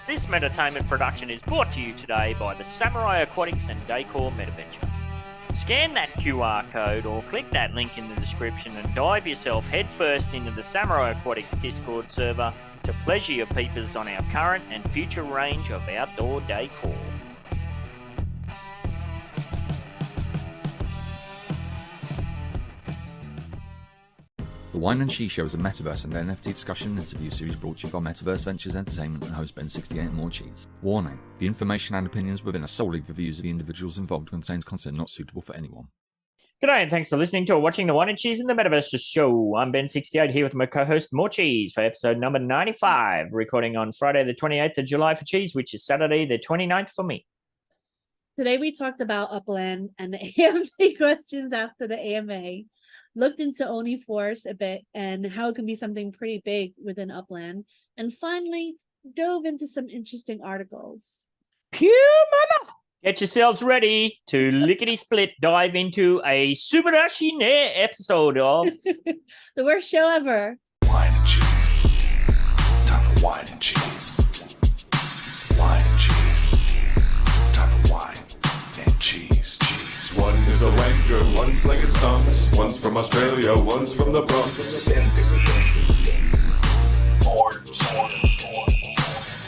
This Meditainment production is brought to you today by the Samurai Aquatics and Decor Metaventure. Scan that QR code or click that link in the description and dive yourself headfirst into the Samurai Aquatics Discord server to pleasure your peepers on our current and future range of outdoor decor. The Whine and Cheese Show is a Metaverse and NFT discussion and interview series brought to you by Metaverse Ventures Entertainment and host BEN68 and Morecheese. Warning: the information and opinions within are solely the views of the individuals involved and contains content not suitable for anyone. G'day and thanks for listening to or watching the Whine and Cheese in the Metaverses Show. I'm BEN68 here with my co-host Morecheese for episode number 95, recording on Friday the 28th of July for Cheese, which is Saturday the 29th for me. Today we talked about Upland and the AMA questions after the AMA. Looked into ONI Force a bit and how it can be something pretty big within Upland. And finally, dove into some interesting articles. Pew mama! Get yourselves ready to lickety-split dive into a Subarashi Ne episode of the worst show ever. Whine and cheese. Time for wine and cheese. Wine and cheese. Time for wine and cheese. One is a wanker, one's like it's stunts. One's from Australia, one's from the Bronx.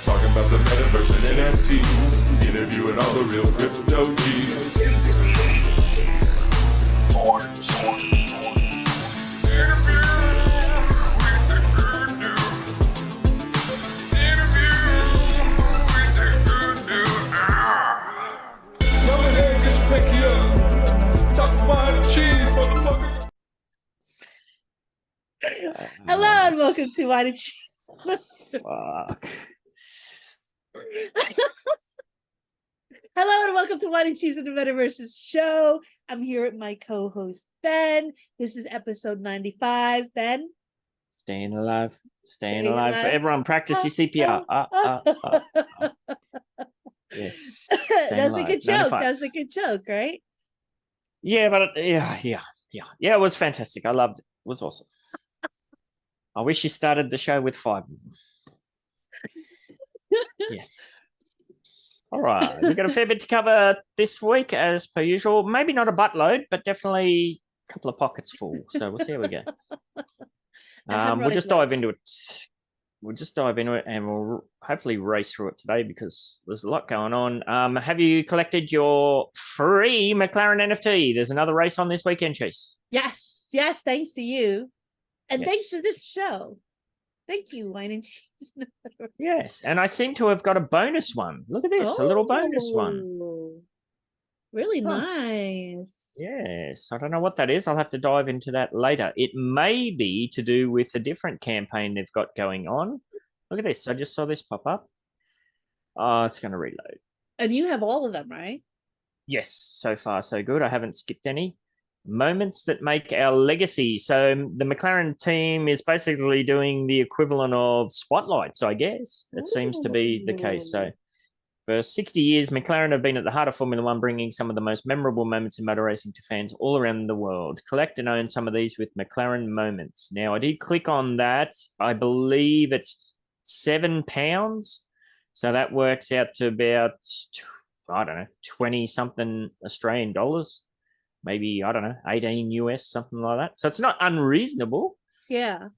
Talking about the Metaverse and NFTs. Interviewing all the real crypto G's. Hello and welcome to Whine and Cheese. Fuck. Hello and welcome to Whine and Cheese in the Metaverses Show. I'm here with my co-host Ben. This is episode 95. Ben? Staying alive. Staying alive. For everyone, practice your CPR. Yes. That's a good joke. That's a good joke, right? Yeah, but yeah, it was fantastic. I loved it. It was awesome. I wish you started the show with 5 of them. Yes. All right. We've got a fair bit to cover this week, as per usual. Maybe not a buttload, but definitely a couple of pockets full. So we'll see how we go. We'll just dive into it. We'll just dive into it and we'll hopefully race through it today because there's a lot going on. Have you collected your free McLaren NFT? There's another race on this weekend, Chase. Yes, thanks to you. And thanks to this show. Thank you, Whine and Cheese. Yes, and I seem to have got a bonus one. Look at this, a little bonus one. Really nice. Yes, I don't know what that is. I'll have to dive into that later. It may be to do with a different campaign they've got going on. Look at this. I just saw this pop up. Oh, it's going to reload. And you have all of them, right? Yes, so far so good. I haven't skipped any. Moments that make our legacy. So the McLaren team is basically doing the equivalent of spotlights, I guess. It seems to be the case. So for 60 years, McLaren have been at the heart of Formula One, bringing some of the most memorable moments in motor racing to fans all around the world. Collect and own some of these with McLaren Moments. Now, I did click on that. I believe it's £7. So that works out to about, I don't know, 20-something Australian dollars. Maybe, I don't know, 18 US, something like that. So it's not unreasonable. Yeah.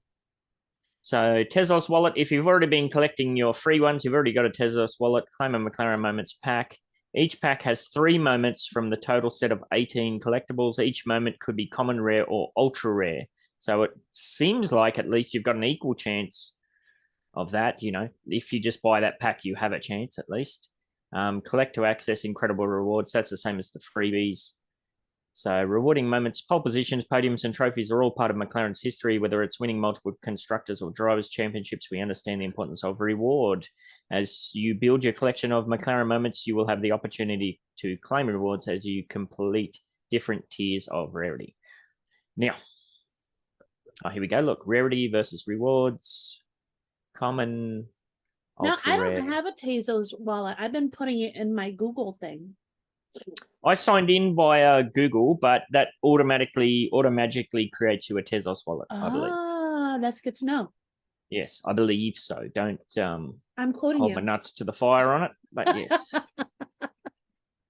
So Tezos Wallet, if you've already been collecting your free ones, you've already got a Tezos Wallet, claim a McLaren Moments pack. Each pack has 3 moments from the total set of 18 collectibles. Each moment could be common, rare, or ultra rare. So it seems like at least you've got an equal chance of that. You know, if you just buy that pack, you have a chance at least. Collect to access incredible rewards. That's the same as the freebies. So rewarding moments, pole positions, podiums, and trophies are all part of McLaren's history. Whether it's winning multiple constructors or drivers' championships, we understand the importance of reward. As you build your collection of McLaren moments, you will have the opportunity to claim rewards as you complete different tiers of rarity. Now, here we go. Look, rarity versus rewards, common, Now, I rare. don't have a Tezos wallet. I've been putting it in my Google thing. I signed in via Google, but that automatically creates you a Tezos wallet, I believe. Ah, that's good to know. Yes, I believe so. Don't I'm quoting hold you. my nuts to the fire on it, but yes.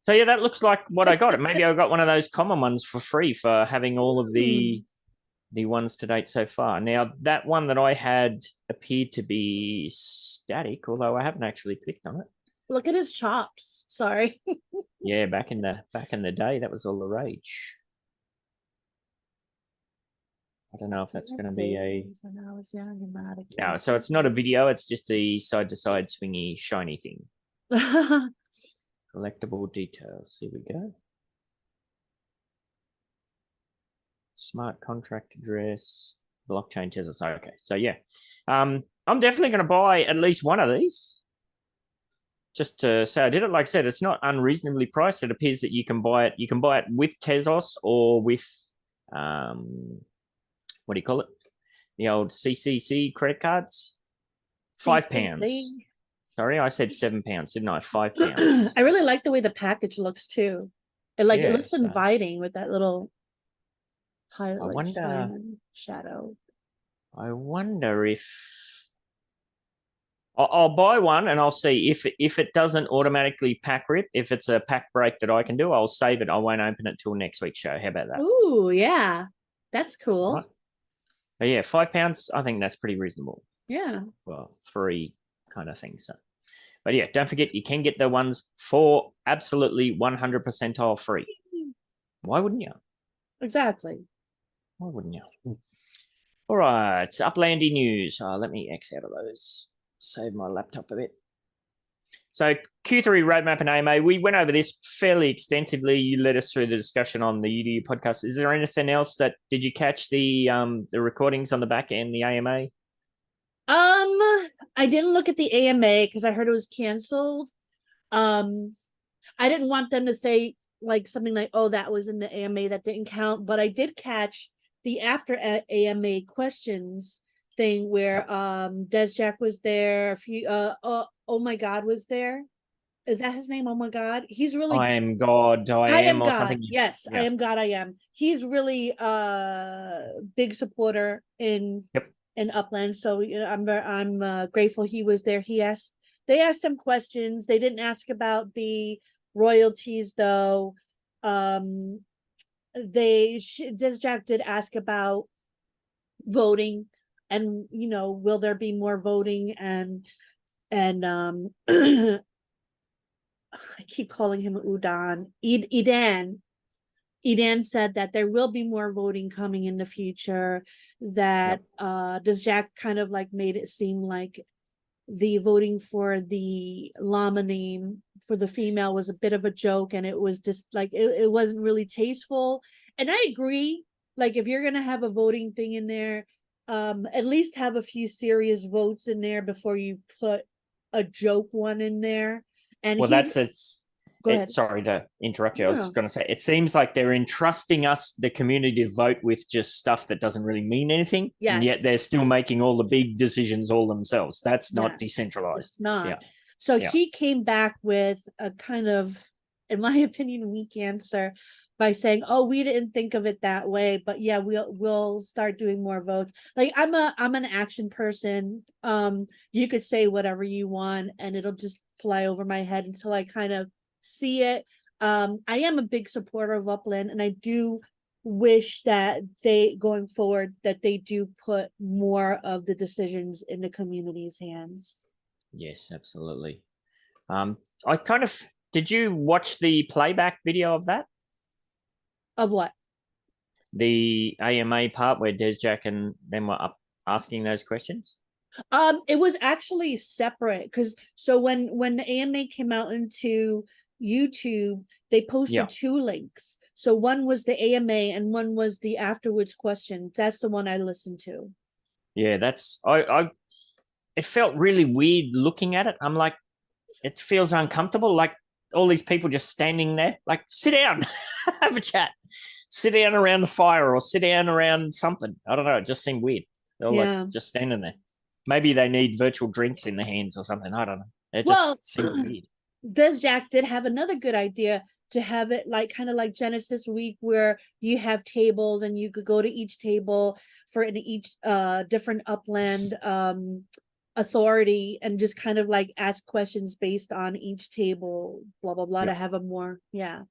So yeah, that looks like what I got. Maybe I got one of those common ones for free for having all of the ones to date so far. Now that one that I had appeared to be static, although I haven't actually clicked on it. Look at his chops. Sorry. Yeah, back in the day, that was all the rage. I don't know if that's going to be a. When I was young and not a kid. No, so it's not a video. It's just a side-to-side swingy shiny thing. Collectible details. Here we go. Smart contract address, blockchain Tesla. Okay, so yeah, I'm definitely going to buy at least one of these. Just to say I did it. Like I said, it's not unreasonably priced. It appears that you can buy it. You can buy it with Tezos or with what do you call it? The old CCC credit cards. £5. Sorry, I said £7, didn't I? £5. I really like the way the package looks too. It looks inviting with that little highlight shadow. I wonder if I'll buy one and I'll see if it doesn't automatically pack rip. If it's a pack break that I can do, I'll save it. I won't open it till next week's show. How about that? Ooh, yeah, that's cool. Right. But yeah, £5. I think that's pretty reasonable. Yeah. Well, 3 kind of things. So. But yeah, don't forget you can get the ones for absolutely 100% off free. Why wouldn't you? Exactly. Why wouldn't you? All right, Uplandy news. Let me X out of those. Save my laptop a bit. So Q3 roadmap and AMA, we went over this fairly extensively. You led us through the discussion on the UDU podcast. Is there anything else did you catch the recordings on the back end, the AMA? I didn't look at the AMA because I heard it was canceled. I didn't want them to say like something like, oh, that was in the AMA that didn't count, but I did catch the after AMA questions thing where Des Jack was there, a few oh my God was there. Is that his name? Oh my God. He's really I am God, I am or God. something. Yes, yeah. I am God, I am. He's really big supporter in Upland. So you know, I'm grateful he was there. They asked some questions. They didn't ask about the royalties though. Des Jack did ask about voting and you know, will there be more voting and I keep calling him Udan. Edan said that there will be more voting coming in the future, that Des Jack kind of like made it seem like the voting for the llama name for the female was a bit of a joke and it was just like it wasn't really tasteful. And I agree, like if you're gonna have a voting thing in there, at least have a few serious votes in there before you put a joke one in there. And well, Go ahead. Sorry to interrupt you. I was going to say, it seems like they're entrusting us, the community, to vote with just stuff that doesn't really mean anything. Yes. And yet they're still making all the big decisions all themselves. That's not decentralized. It's not. Yeah. So he came back with a kind of, in my opinion, weak answer by saying, oh, we didn't think of it that way, but yeah, we'll start doing more votes. Like I'm an action person. You could say whatever you want and it'll just fly over my head until I kind of see it. I am a big supporter of Upland and I do wish that going forward that they do put more of the decisions in the community's hands. Yes, absolutely. Did you watch the playback video of that? Of what? The AMA part where Des Jack and them were up asking those questions? It was actually separate because so when the AMA came out into YouTube, they posted 2 links. So one was the AMA and one was the afterwards question. That's the one I listened to. Yeah, that's it felt really weird looking at it. I'm like, it feels uncomfortable. Like all these people just standing there, like sit down, have a chat, sit down around the fire or sit down around something. I don't know. It just seemed weird. They're like just standing there. Maybe they need virtual drinks in their hands or something. I don't know. It just seemed weird. Des Jack did have another good idea. to have it like kind of like Genesis Week, where you have tables and you could go to each table for each different Upland authority and just kind of like ask questions based on each table, blah blah blah, to have a more yeah,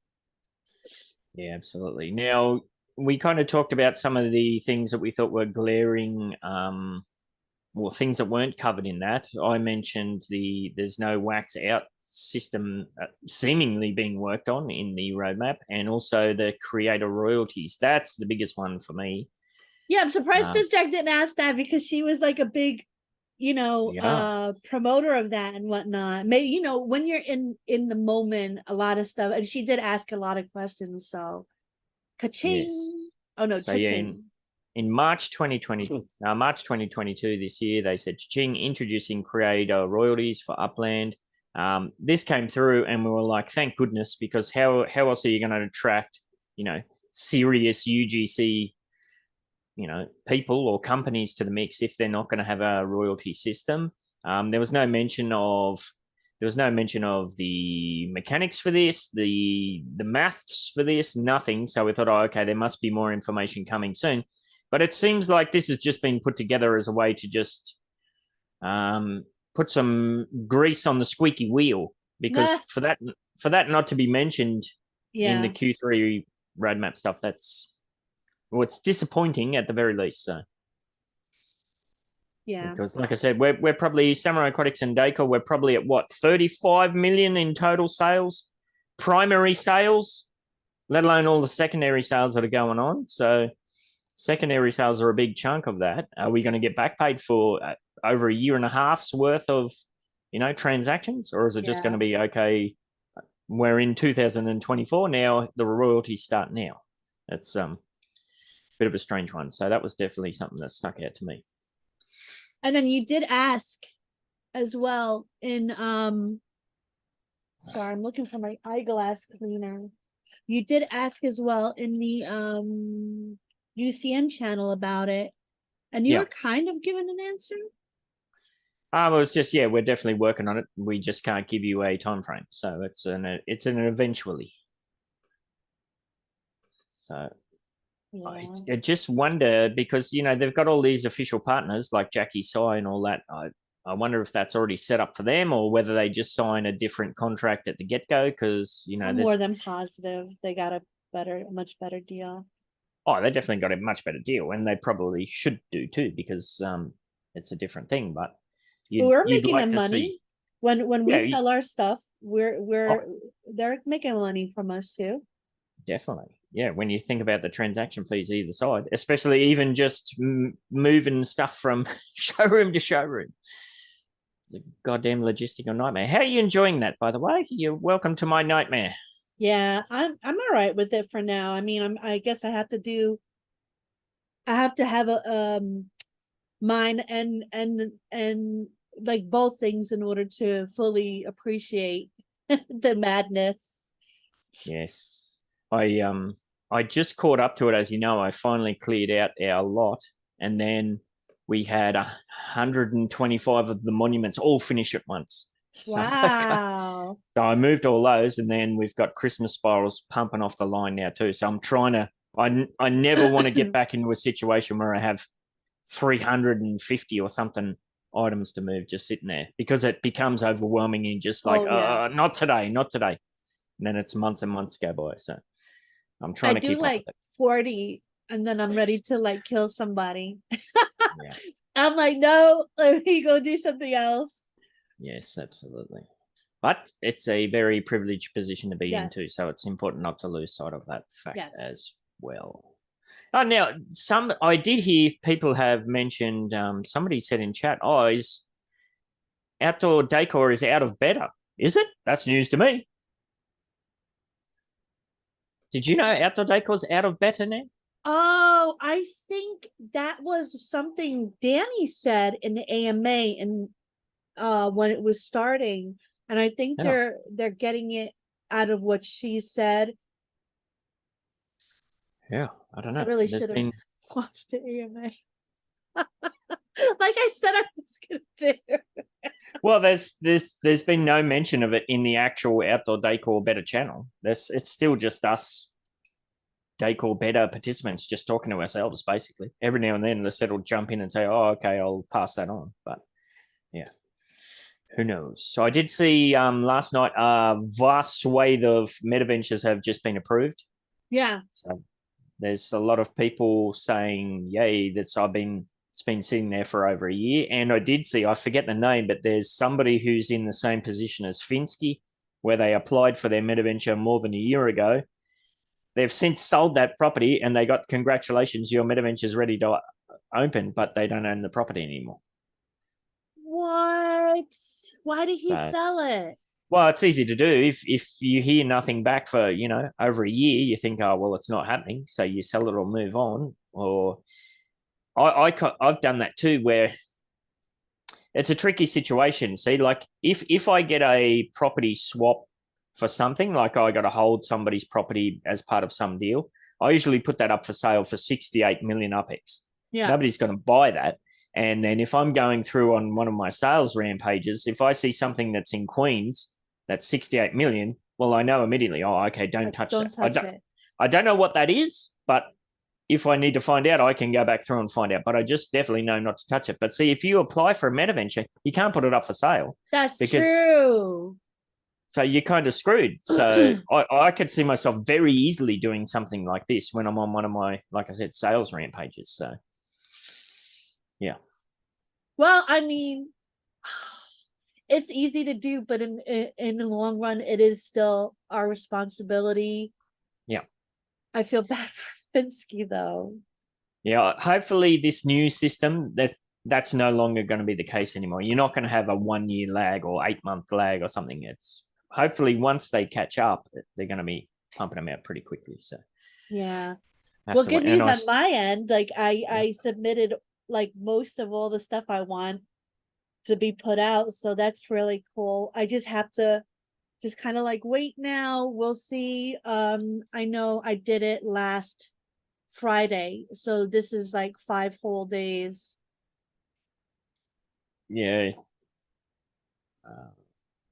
absolutely. Now, we kind of talked about some of the things that we thought were glaring, well, things that weren't covered in that. I mentioned there's no wax out system seemingly being worked on in the roadmap, and also the creator royalties. That's the biggest one for me. Yeah, I'm surprised Jack didn't ask that, because she was like a big, promoter of that and whatnot. Maybe, when you're in the moment, a lot of stuff, and she did ask a lot of questions. So, ka-ching. Yes. Oh no, so cha-ching. In March 2022 this year, they said, "Ching, introducing creator royalties for Upland." This came through, and we were like, "Thank goodness," because how else are you going to attract, serious UGC, people or companies to the mix if they're not going to have a royalty system? There was no mention of the mechanics for this, the maths for this, nothing. So we thought, okay, there must be more information coming soon. But it seems like this has just been put together as a way to just put some grease on the squeaky wheel, because for that not to be mentioned in the Q3 roadmap stuff, it's disappointing at the very least. So because like I said, we're probably Samurai Aquatics and Dacor, we're probably at what, 35 million in total sales, primary sales, let alone all the secondary sales that are going on. So secondary sales are a big chunk of that. Are we going to get back paid for over a year and a half's worth of, transactions, or is it just going to be, okay, we're in 2024 now, the royalties start now? That's a bit of a strange one. So that was definitely something that stuck out to me. And then you did ask as well in sorry, I'm looking for my eyeglass cleaner. You did ask as well in the UCN channel about it, and you were kind of given an answer. It was just, we're definitely working on it. We just can't give you a time frame, so it's an eventually. So I just wonder, because they've got all these official partners like Jackie Sai and all that. I wonder if that's already set up for them, or whether they just sign a different contract at the get-go, because I'm more than positive they got a much better deal. Oh, they definitely got a much better deal, and they probably should do too, because it's a different thing. But we're making them money when we sell our stuff. They're making money from us too. Definitely. Yeah, when you think about the transaction fees either side, especially even just moving stuff from showroom to showroom. It's a goddamn logistical nightmare. How are you enjoying that, by the way? You're welcome to my nightmare. Yeah, I'm all right with it for now. I mean, I guess I have to have a mine and like both things in order to fully appreciate the madness. Yes. I just caught up to it. As you know, I finally cleared out our lot, and then we had 125 of the monuments all finish at once. Wow. So I moved all those, and then we've got Christmas spirals pumping off the line now too. So I'm trying to, I never want to get back into a situation where I have 350 or something items to move just sitting there, because it becomes overwhelming and just like, not today. And then it's months and months go by. So I'm trying to keep like up with it. 40, and then I'm ready to like kill somebody. I'm like, no, let me go do something else. Yes, absolutely. But it's a very privileged position to be in too, so it's important not to lose sight of that fact as well. Oh, now I did hear people have mentioned. Somebody said in chat, is outdoor decor is out of beta? Is it? That's news to me. Did you know outdoor decor is out of beta now? Oh, I think that was something Danny said in the AMA and when it was starting, and I think they're getting it out of what she said. Yeah, I don't know. I really should have watched the AMA. Like I said I was gonna do. Well, there's been no mention of it in the actual Outdoor Decor Better channel. It's still just us Decor Better participants just talking to ourselves, basically. Every now and then the set will jump in and say, oh, okay, I'll pass that on. But yeah, who knows? So I did see last night a vast swathe of Metaverses have just been approved. Yeah. So there's a lot of people saying, yay, it's been sitting there for over a year. And I did see, I forget the name, but there's somebody who's in the same position as Finsky, where they applied for their Metaventure more than a year ago. They've since sold that property and they got, congratulations, your Metaventure is ready to open, but they don't own the property anymore. What? Why did he sell it? Well, it's easy to do. If you hear nothing back for, over a year, you think, oh, well, it's not happening. So you sell it or move on. Or I've done that too, where it's a tricky situation. See, like if I get a property swap for something, like I got to hold somebody's property as part of some deal, I usually put that up for sale for 68 million UPEX. Yeah. Nobody's going to buy that. And then if I'm going through on one of my sales rampages, if I see something that's in Queens that's 68 million, well, I know immediately, oh, okay, don't touch that. I don't know what that is, but if I need to find out, I can go back through and find out. But I just definitely know not to touch it. But see, if you apply for a Metaventure, you can't put it up for sale. That's true. So you're kind of screwed. So I could see myself very easily doing something like this when I'm on one of my, like I said, sales rampages. So, yeah. Well, I mean, it's easy to do, but in the long run, it is still our responsibility. Yeah. I feel bad for Finsky, though. Yeah, hopefully this new system, that's no longer going to be the case anymore. You're not going to have a 1 year lag or 8 month lag or something. It's hopefully once they catch up, they're going to be pumping them out pretty quickly. So yeah. Well, good news on my end. Like I submitted like most of all the stuff I want to be put out, so that's really cool. I just have to just kind of like wait now. We'll see. I know I did it last Friday, so this is like 5 whole days. Yeah.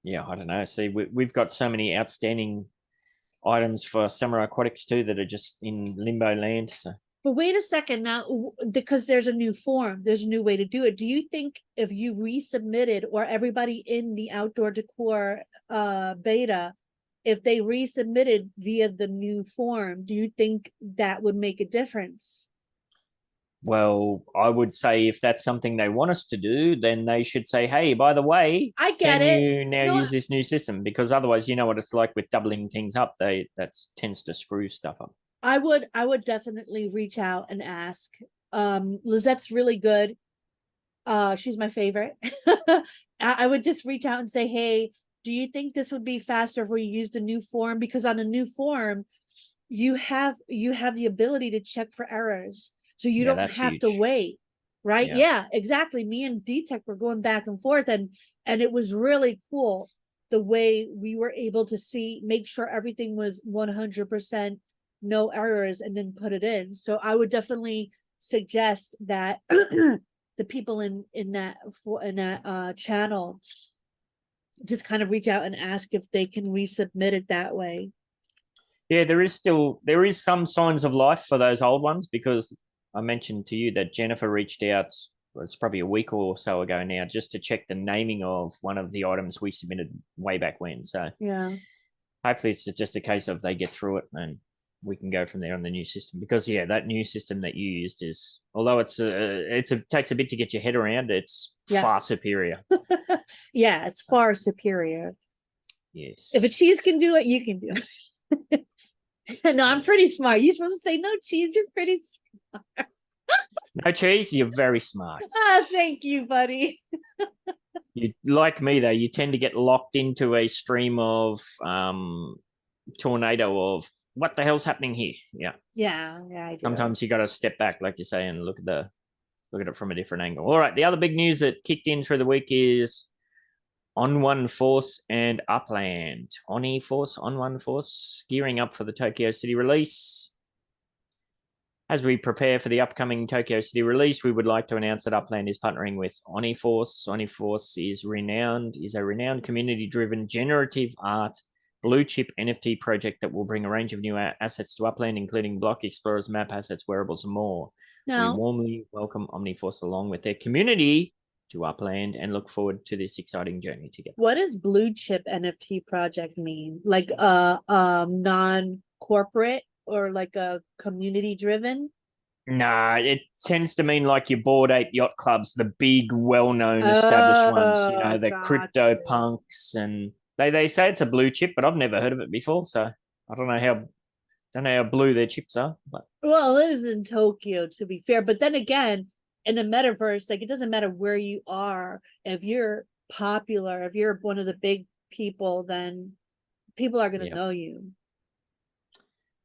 Yeah, I don't know. See, we've got so many outstanding items for Samurai Aquatics too that are just in limbo land. So. But wait a second now, because there's a new form, there's a new way to do it. Do you think if you resubmitted, or everybody in the outdoor decor beta, if they resubmitted via the new form, do you think that would make a difference? Well, I would say if that's something they want us to do, then they should say, hey, by the way, can you now use this new system? Because otherwise, you know what it's like with doubling things up. That tends to screw stuff up. I would definitely reach out and ask. Lizette's really good. She's my favorite. I would just reach out and say, hey, do you think this would be faster if we used a new form? Because on a new form, you have the ability to check for errors. So you don't have to wait, right? Yeah, exactly. Me and D-Tech were going back and forth, and it was really cool the way we were able to make sure everything was 100% no errors and then put it in. So I would definitely suggest that the people in that channel just kind of reach out and ask if they can resubmit it that way. Yeah, there is some signs of life for those old ones, because I mentioned to you that Jennifer reached out, it's probably a week or so ago now, just to check the naming of one of the items we submitted way back when. So yeah, hopefully it's just a case of they get through it and we can go from there on the new system. Because yeah, that new system that you used is, although it takes a bit to get your head around, it's far superior. Yeah, it's far superior. Yes. If a cheese can do it, you can do it. No, I'm pretty smart. You're supposed to say, no, Cheese, you're pretty smart. No, Cheese, you're very smart. Oh, thank you, buddy. You, like me, though, you tend to get locked into a stream of tornado of what the hell's happening here. Yeah. Yeah, I do. Sometimes you got to step back, like you say, and look at it from a different angle. All right, the other big news that kicked in through the week is ONI Force and Upland. ONI Force, gearing up for the Tokyo City release. As we prepare for the upcoming Tokyo City release, we would like to announce that Upland is partnering with ONI Force. ONI Force is a renowned community-driven generative art blue chip NFT project that will bring a range of new assets to Upland, including block explorers, map assets, wearables, and more. We warmly welcome ONI Force along with their community to Upland and look forward to this exciting journey together. What does blue chip NFT project mean? Like non-corporate or like a community driven? Nah, it tends to mean like your Bored Ape Yacht Clubs, the big, well-known established ones, the crypto punks, and they say it's a blue chip, but I've never heard of it before, so I don't know how blue their chips are. But well, it is in Tokyo, to be fair, but then again, in the metaverse, like it doesn't matter where you are. If you're popular, if you're one of the big people, then people are going to know you.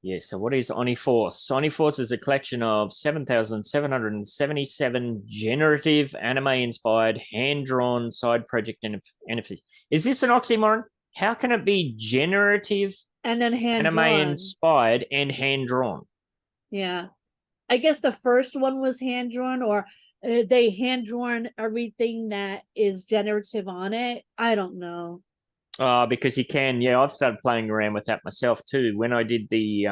Yeah, so what is ONI Force? ONI Force is a collection of 7,777 generative anime-inspired, hand-drawn side project NFTs. Is this an oxymoron? How can it be generative and then anime-inspired and hand-drawn? Yeah. I guess the first one was hand-drawn, or they hand-drawn everything that is generative on it. I don't know. Because you can, I've started playing around with that myself too. When I did the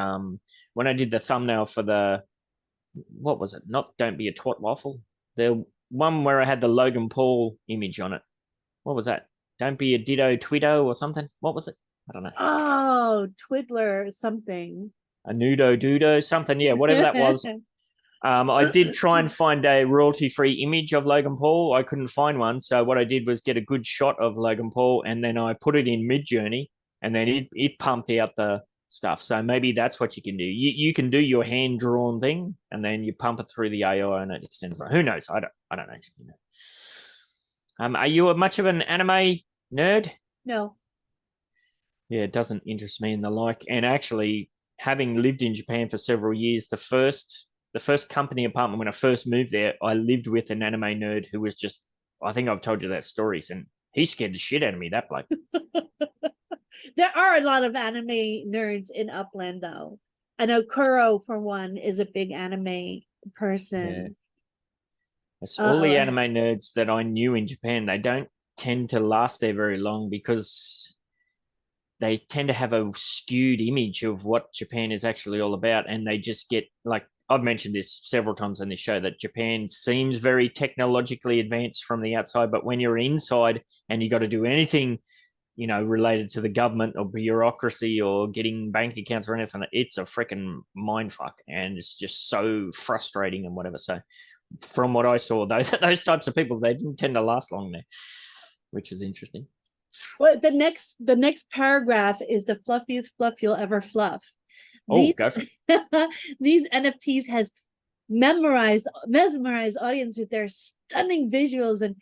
thumbnail for the, what was it? Not Don't Be a Twat Waffle. The one where I had the Logan Paul image on it. What was that? Don't Be a Ditto Twitto or something. What was it? I don't know. Oh, Twiddler something. A Nudo Dudo something. Yeah, whatever that was. I did try and find a royalty-free image of Logan Paul. I couldn't find one, so what I did was get a good shot of Logan Paul, and then I put it in Midjourney, and then it pumped out the stuff. So maybe that's what you can do. You can do your hand-drawn thing, and then you pump it through the AI, and it extends. Who knows? I don't actually know. Are you much of an anime nerd? No. Yeah, it doesn't interest me in the like. And actually, having lived in Japan for several years, the first company apartment when I first moved there, I lived with an anime nerd who was just, I think I've told you that stories, and he scared the shit out of me, that bloke. There are a lot of anime nerds in Upland, though. I know Kuro, for one, is a big anime person. Yeah. It's all the anime nerds that I knew in Japan, they don't tend to last there very long because they tend to have a skewed image of what Japan is actually all about, and they just get, like, I've mentioned this several times on this show, that Japan seems very technologically advanced from the outside, but when you're inside and you got to do anything, related to the government or bureaucracy or getting bank accounts or anything, it's a freaking mindfuck, and it's just so frustrating and whatever. So from what I saw, those types of people, they didn't tend to last long there, which is interesting. Well, the next paragraph is the fluffiest fluff you'll ever fluff. These NFTs has mesmerized audience with their stunning visuals and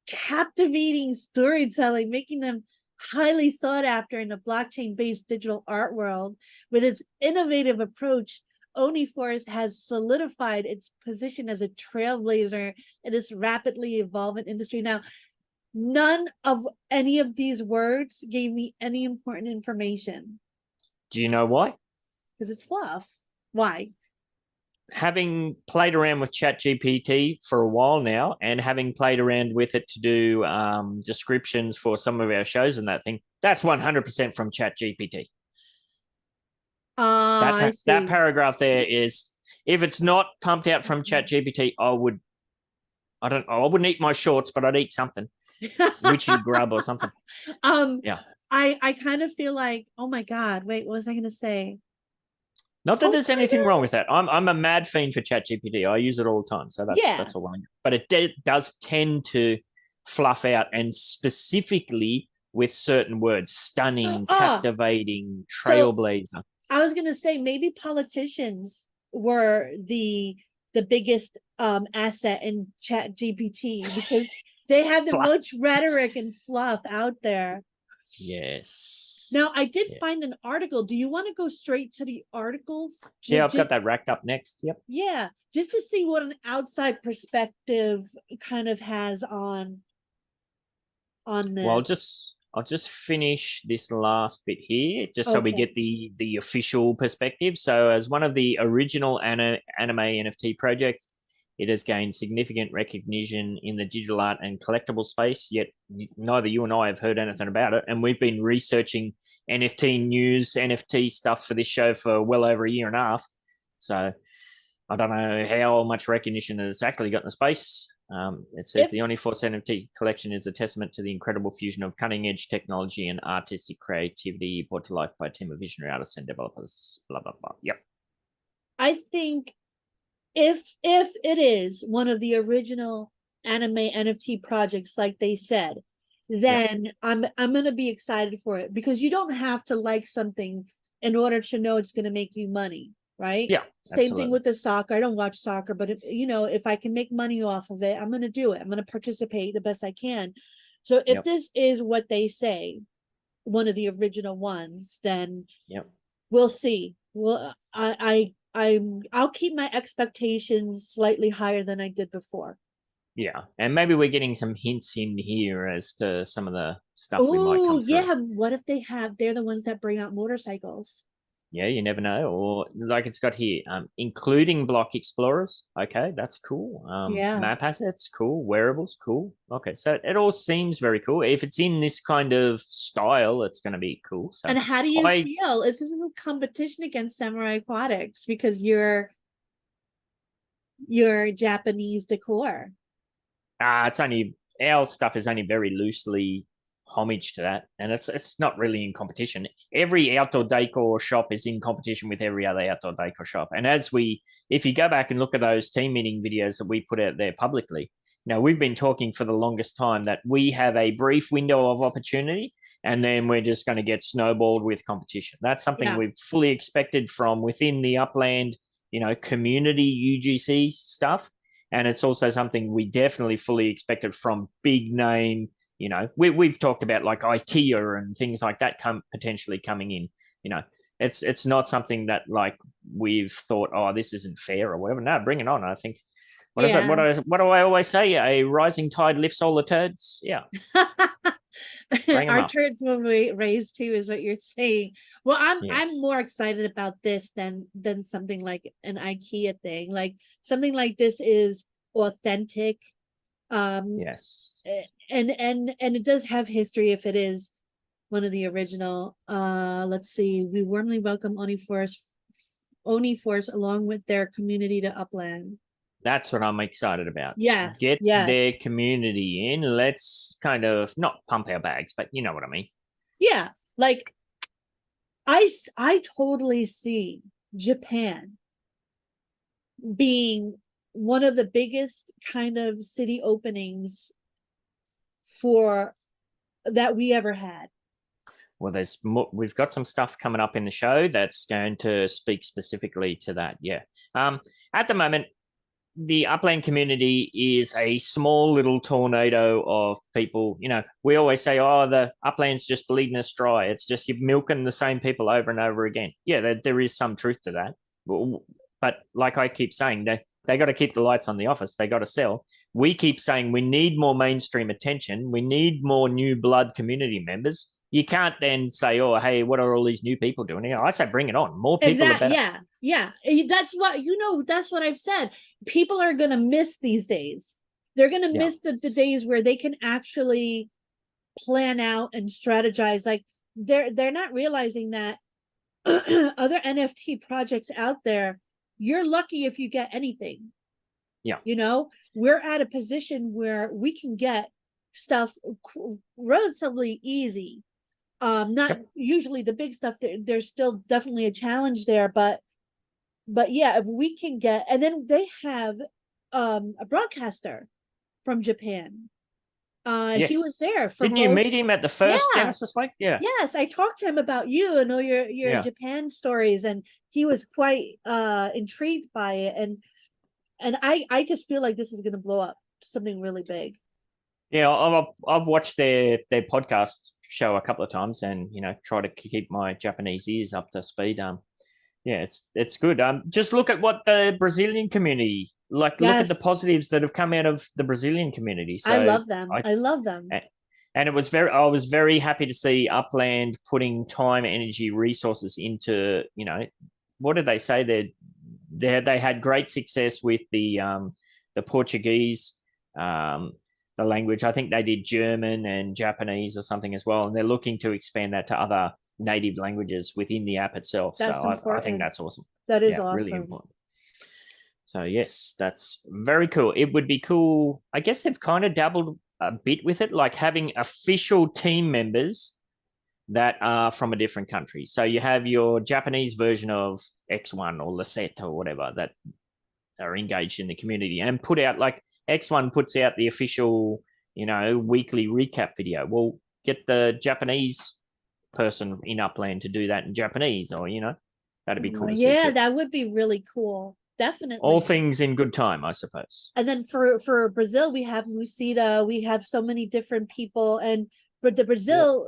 captivating storytelling, making them highly sought after in the blockchain-based digital art world. With its innovative approach, ONI Force has solidified its position as a trailblazer in this rapidly evolving industry. Now, none of any of these words gave me any important information. Do you know why? Because it's fluff. Why? Having played around with ChatGPT for a while now, and having played around with it to do descriptions for some of our shows and that thing, that's 100% from ChatGPT. That paragraph there is, if it's not pumped out from ChatGPT, I wouldn't eat my shorts, but I'd eat something. Witchy grub or something. Yeah. I kind of feel like, oh my God, wait, what was I gonna say? Not that there's anything wrong with that. I'm a mad fiend for ChatGPT. I use it all the time, so that's all I know. But it does tend to fluff out, and specifically with certain words: stunning, captivating, trailblazer. So, I was gonna say maybe politicians were the biggest asset in ChatGPT because they have the most rhetoric and fluff out there. Yes. Now, I did find an article. Do you want to go straight to the article? I've got that racked up next. Yep. Yeah, just to see what an outside perspective kind of has on this. Well, I'll just finish this last bit here, just so we get the official perspective. So, as one of the original anime NFT projects, it has gained significant recognition in the digital art and collectible space. Yet neither you and I have heard anything about it, and we've been researching NFT news, NFT stuff for this show for well over a year and a half. So, I don't know how much recognition it's actually got in the space. It says the ONI Force NFT collection is a testament to the incredible fusion of cutting-edge technology and artistic creativity brought to life by a team of visionary artists and developers. Blah blah blah. Yep. I think if it is one of the original anime NFT projects, like they said, then I'm gonna be excited for it, because you don't have to like something in order to know it's gonna make you money. Right? Yeah. Same thing with the soccer. I don't watch soccer, but if I can make money off of it, I'm going to do it. I'm going to participate the best I can. So if this is what they say, one of the original ones, then we'll see. Well, I'll keep my expectations slightly higher than I did before. Yeah, and maybe we're getting some hints in here as to some of the stuff we might come through. Yeah. What if they're the ones that bring out motorcycles? Yeah, you never know. Or like it's got here, including block explorers. Okay, that's cool. Map assets, cool. Wearables, cool. Okay, so it all seems very cool. If it's in this kind of style, it's going to be cool. So, and how do you feel? Is this a competition against Samurai Aquatics because you're Japanese decor? It's only, our stuff is only very loosely homage to that, and it's not really in competition. Every outdoor decor shop is in competition with every other outdoor decor shop. And if you go back and look at those team meeting videos that we put out there publicly, we've been talking for the longest time that we have a brief window of opportunity, and then we're just going to get snowballed with competition. That's something we've fully expected from within the Upland, community UGC stuff. And it's also something we definitely fully expected from big name. We've talked about like IKEA and things like that potentially coming in. It's not something that like we've thought, oh, this isn't fair or whatever. No, bring it on. I think what do I always say? A rising tide lifts all the turds. Yeah. Our turds will raise too, is what you're saying. Well, I'm more excited about this than something like an IKEA thing. Like something like this is authentic. Yes. And it does have history if it is one of the original. Let's see. We warmly welcome ONI Force along with their community to Upland. That's what I'm excited about. Yes. Get their community in. Let's kind of not pump our bags, but you know what I mean. Yeah. Like I totally see Japan being one of the biggest kind of city openings for that we ever had. Well, we've got some stuff coming up in the show that's going to speak specifically to that. Yeah. At the moment, the Upland community is a small little tornado of people. We always say, oh, the Upland's just bleeding us dry. It's just you're milking the same people over and over again. Yeah, there is some truth to that. But like I keep saying, they got to keep the lights on the office. They got to sell. We keep saying we need more mainstream attention. We need more new blood community members. You can't then say, oh, hey, what are all these new people doing? I say bring it on. More people are better. Yeah. That's what I've said. People are going to miss these days. They're going to miss the days where they can actually plan out and strategize. Like they're not realizing that other NFT projects out there, you're lucky if you get anything. Yeah. We're at a position where we can get stuff relatively easy. Not usually the big stuff. There's still definitely a challenge there, but yeah, if we can get, and then they have a broadcaster from Japan. He was there. Didn't you meet him at the first Genesis Week? Yeah. Yes, I talked to him about you and all your Japan stories, and he was quite intrigued by it, and I just feel like this is going to blow up to something really big. Yeah, I've watched their podcast show a couple of times, and try to keep my Japanese ears up to speed. Yeah, it's good. Just look at what the Brazilian community look at the positives that have come out of the Brazilian community. So I love them. I love them. And I was very happy to see Upland putting time, energy, resources into, what did they say? They had great success with the Portuguese, the language. I think they did German and Japanese or something as well. And they're looking to expand that to other native languages within the app itself. That's so I think important. that's awesome. That is awesome. Really important. So yes, that's very cool. It would be cool. I guess they've kind of dabbled a bit with it, like having official team members that are from a different country. So you have your Japanese version of X1 or Lisette or whatever that are engaged in the community, and put out, like X1 puts out the official, weekly recap video. Well, get the Japanese person in Upland to do that in Japanese, or, that'd be cool to see too. That would be really cool. Definitely. All things in good time, I suppose. And then for Brazil, we have Musita. We have so many different people. And the Brazil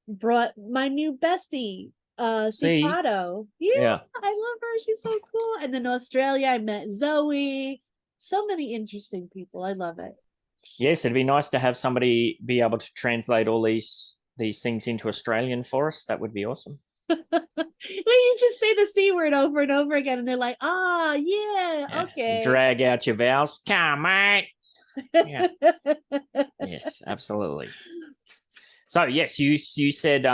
brought my new bestie, Cipado. Yeah, I love her. She's so cool. And then Australia, I met Zoe. So many interesting people. I love it. Yes, it'd be nice to have somebody be able to translate all these things into Australian for us. That would be awesome. You just say the C word over and over again, and they're like, okay. Drag out your vowels. Come, mate. Yeah. Yes, absolutely. So, yes, you said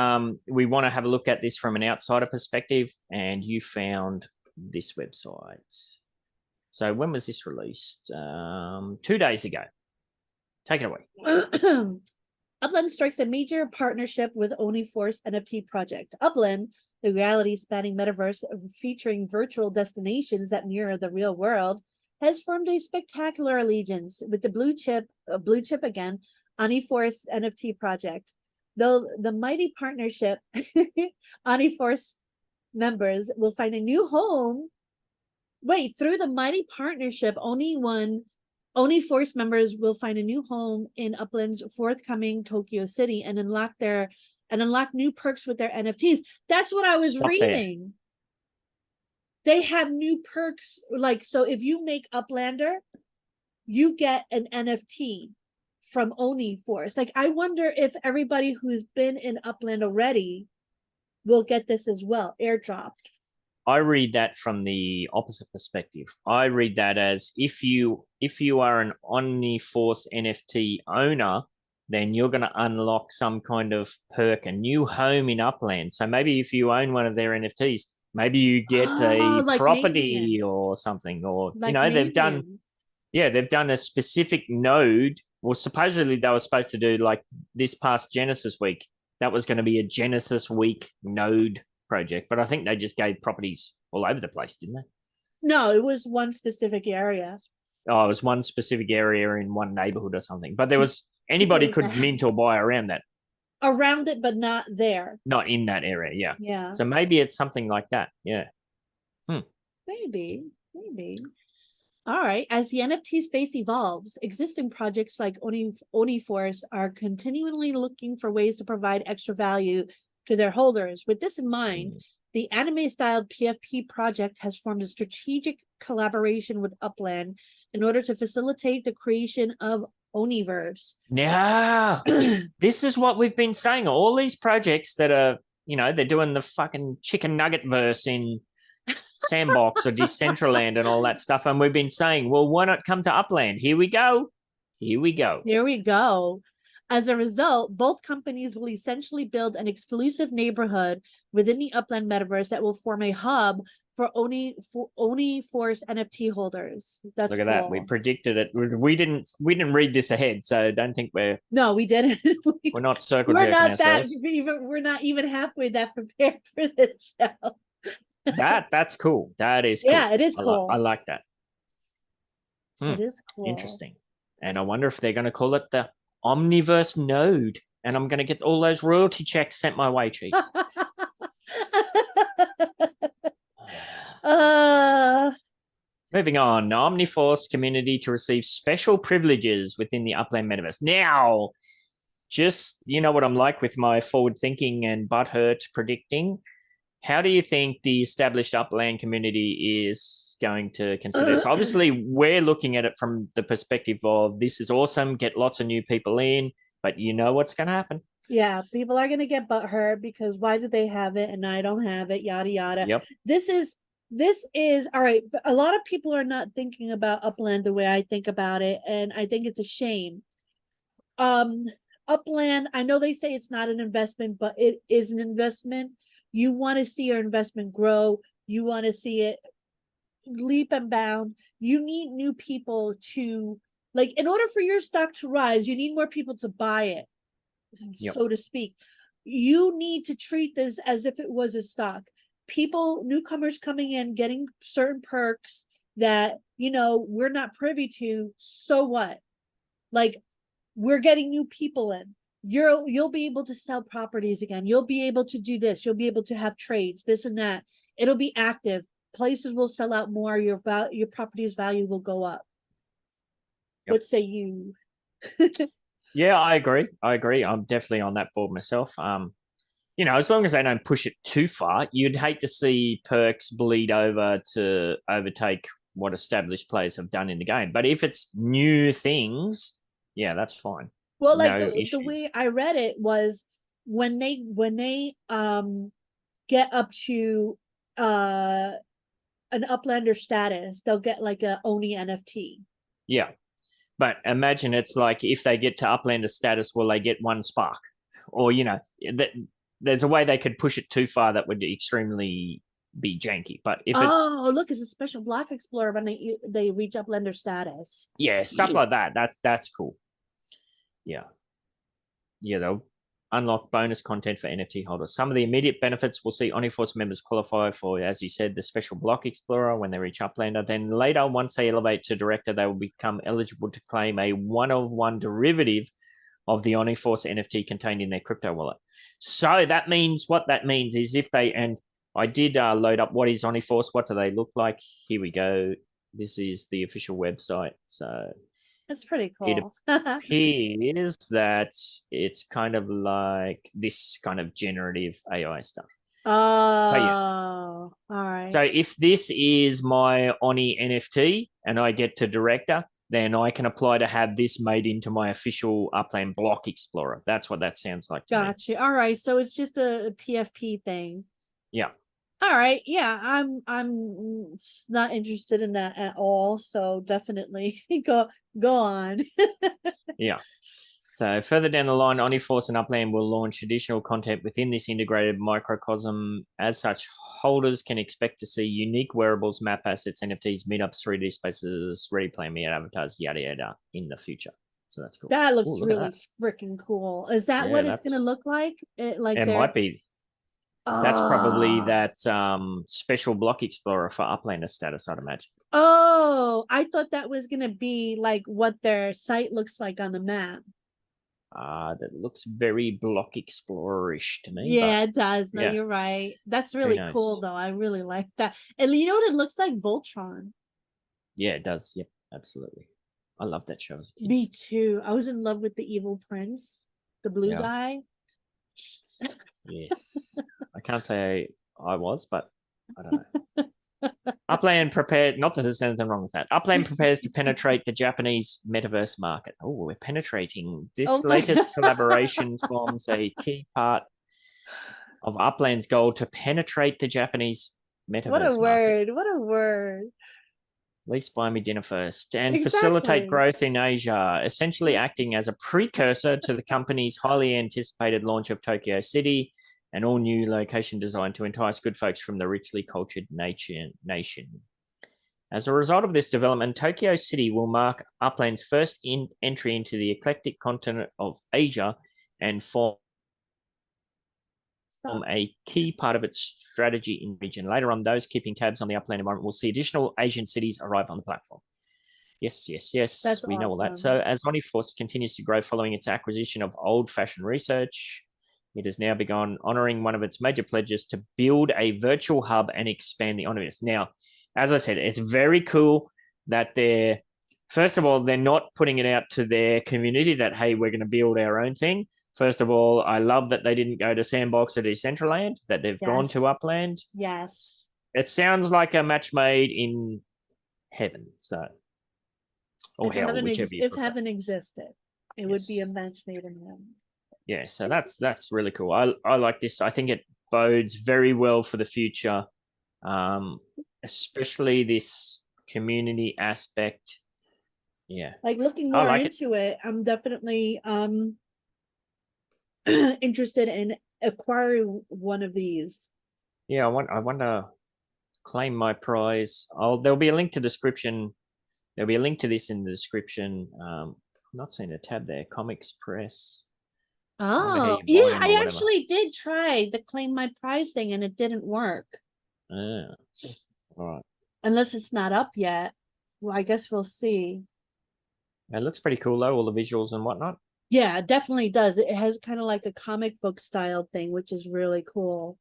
we want to have a look at this from an outsider perspective, and you found this website. So when was this released? 2 days ago. Take it away. Upland strikes a major partnership with ONI Force NFT project. Upland, the reality-spanning metaverse featuring virtual destinations that mirror the real world, has formed a spectacular allegiance with the blue chip again, ONI Force NFT project. Though the mighty partnership, ONI Force members will find a new home. Through the mighty partnership, ONI Force members will find a new home in Upland's forthcoming Tokyo City and unlock new perks with their NFTs. That's what I was reading. They have new perks, so if you make Uplander, you get an NFT from ONI Force. I wonder if everybody who's been in Upland already will get this as well, airdropped. I read that from the opposite perspective. I read that as if you are an ONI Force NFT owner, then you're going to unlock some kind of perk, a new home in Upland. So maybe if you own one of their NFTs, maybe you get a property or something, or they've done a specific node. Well, supposedly they were supposed to do, like, this past Genesis week, that was going to be a Genesis week node project, but I think they just gave properties all over the place, didn't they? No, it was one specific area. Oh, it was one specific area in one neighborhood or something. But there was anybody could mint or buy around that. Around it, but not there. Not in that area, yeah. Yeah. So maybe it's something like that, yeah. Maybe. All right. As the NFT space evolves, existing projects like ONI Force are continually looking for ways to provide extra value to their holders. With this in mind, the anime-styled PFP project has formed a strategic collaboration with Upland in order to facilitate the creation of Oniverse. Yeah, this is what we've been saying. All these projects that are, they're doing the fucking chicken nugget verse in Sandbox or Decentraland and all that stuff. And we've been saying, well, why not come to Upland? Here we go. As a result, both companies will essentially build an exclusive neighborhood within the Upland metaverse that will form a hub for ONI Force NFT holders. That's Look at that. We predicted it. We didn't read this ahead, so don't think we're... No, we didn't. We're not circle jerking ourselves. We're not even halfway that prepared for this show. That's cool. That is cool. Yeah, it is cool. I like that. It is cool. Interesting. And I wonder if they're going to call it the Omniverse node, and I'm going to get all those royalty checks sent my way, Cheese. Moving on, Omniforce community to receive special privileges within the Upland metaverse. Now, just, what I'm like with my forward thinking and butthurt predicting. How do you think the established Upland community is going to consider this? Obviously, we're looking at it from the perspective of this is awesome, get lots of new people in. but you know what's going to happen. Yeah, people are gonna get butthurt because why do they have it and I don't have it? Yada yada. Yep. This is all right. But a lot of people are not thinking about Upland the way I think about it, and I think it's a shame. Upland, I know they say it's not an investment, but it is an investment. You want to see your investment grow. You want to see it leap and bound. You need new people to, like, in order for your stock to rise, you need more people to buy it. Yep. So to speak. You need to treat this as if it was a stock. People, newcomers coming in, getting certain perks that, you know, we're not privy to. So what? Like, we're getting new people in. You'll be able to sell properties again. You'll be able to do this. You'll be able to have trades, this and that. It'll be active. Places will sell out more. Your property's value will go up. Yep. What say you? Yeah, I agree. I'm definitely on that board myself. You know, as long as they don't push it too far, you'd hate to see perks bleed over to overtake what established players have done in the game. But if it's new things, yeah, that's fine. Well, like No the issue. way I read it was when they get up to an Uplander status, they'll get like a ONI NFT. Yeah. But imagine it's like if they get to Uplander status, will they get one spark? Or, you know, there's a way they could push it too far that would extremely be janky. But if Look, it's a special block explorer when they reach Uplander status. Yeah, stuff like that. That's cool. Yeah. Yeah, they'll unlock bonus content for NFT holders. Some of the immediate benefits will see ONI Force members qualify for, as you said, the special block explorer when they reach Uplander. Then later, once they elevate to director, they will become eligible to claim a one-of-one derivative of the ONI Force NFT contained in their crypto wallet. So that means what that means is if they, and I did load up what is ONI Force, what do they look like? Here we go. This is the official website. So that's pretty cool. It appears that it's kind of like this kind of generative AI stuff. Oh, yeah. All right. So if this is my ONI NFT and I get to director, then I can apply to have this made into my official Upland block explorer. That's what that sounds like to me. Gotcha. All right. So it's just a PFP thing. Yeah. All right. Yeah, I'm not interested in that at all. So definitely go on. Yeah. So further down the line, ONI Force and Upland will launch additional content within this integrated microcosm. As such, holders can expect to see unique wearables, map assets, NFTs, meetups, 3D spaces, ready play me avatars, yada yada in the future. So that's cool. That looks really freaking cool. Is that what it's gonna look like? It might be. That's probably that special block explorer for Uplander status, I'd imagine. Oh, I thought that was gonna be like what their site looks like on the map. That looks very block explorerish to me. Yeah, it does. No, you're right. That's really cool, though. I really like that. And you know what it looks like? Voltron. Yeah, it does. Yep, absolutely. I love that show. Me too. I was in love with the evil prince, the blue guy. Yes. I can't say I was, but I don't know. Upland prepared, not that there's anything wrong with that. Upland prepares to penetrate the Japanese metaverse market. Oh, we're penetrating. This latest collaboration forms a key part of Upland's goal to penetrate the Japanese metaverse What a market. word. What a word. At least buy me dinner first. And facilitate growth in Asia, essentially acting as a precursor to the company's highly anticipated launch of Tokyo City, an all-new location designed to entice good folks from the richly cultured nation. As a result of this development, Tokyo City will mark Upland's first entry into the eclectic continent of Asia and form a key part of its strategy in the region. Later on, those keeping tabs on the Upland environment will see additional Asian cities arrive on the platform. Yes. That's we know all that. So as ONI Force continues to grow following its acquisition of Old Fashioned Research, it has now begun honoring one of its major pledges to build a virtual hub and expand the Omniverse. Now, as I said, it's very cool that first of all, they're not putting it out to their community that, hey, we're going to build our own thing. First of all, I love that they didn't go to Sandbox or Decentraland, that they've gone to Upland. Yes. It sounds like a match made in heaven. So, or hell, whichever you prefer. If heaven existed. It would be a Yes. match made in heaven. Yeah, so that's really cool. I like this. I think it bodes very well for the future, especially this community aspect. Yeah, Like looking I more like it. into it, I'm definitely interested in acquiring one of these. Yeah, I want to claim my prize. There'll be a link to description. There'll be a link to this in the description. I'm not seeing a tab there. Comics Press. Wonder how Oh, you buy yeah, 'em or I whatever. actually did try the claim my prize thing and it didn't work. Ah, all right. Unless it's not up yet. Well, I guess we'll see. It looks pretty cool though, all the visuals and whatnot. Yeah, it definitely does. It has kind of like a comic book style thing, which is really cool.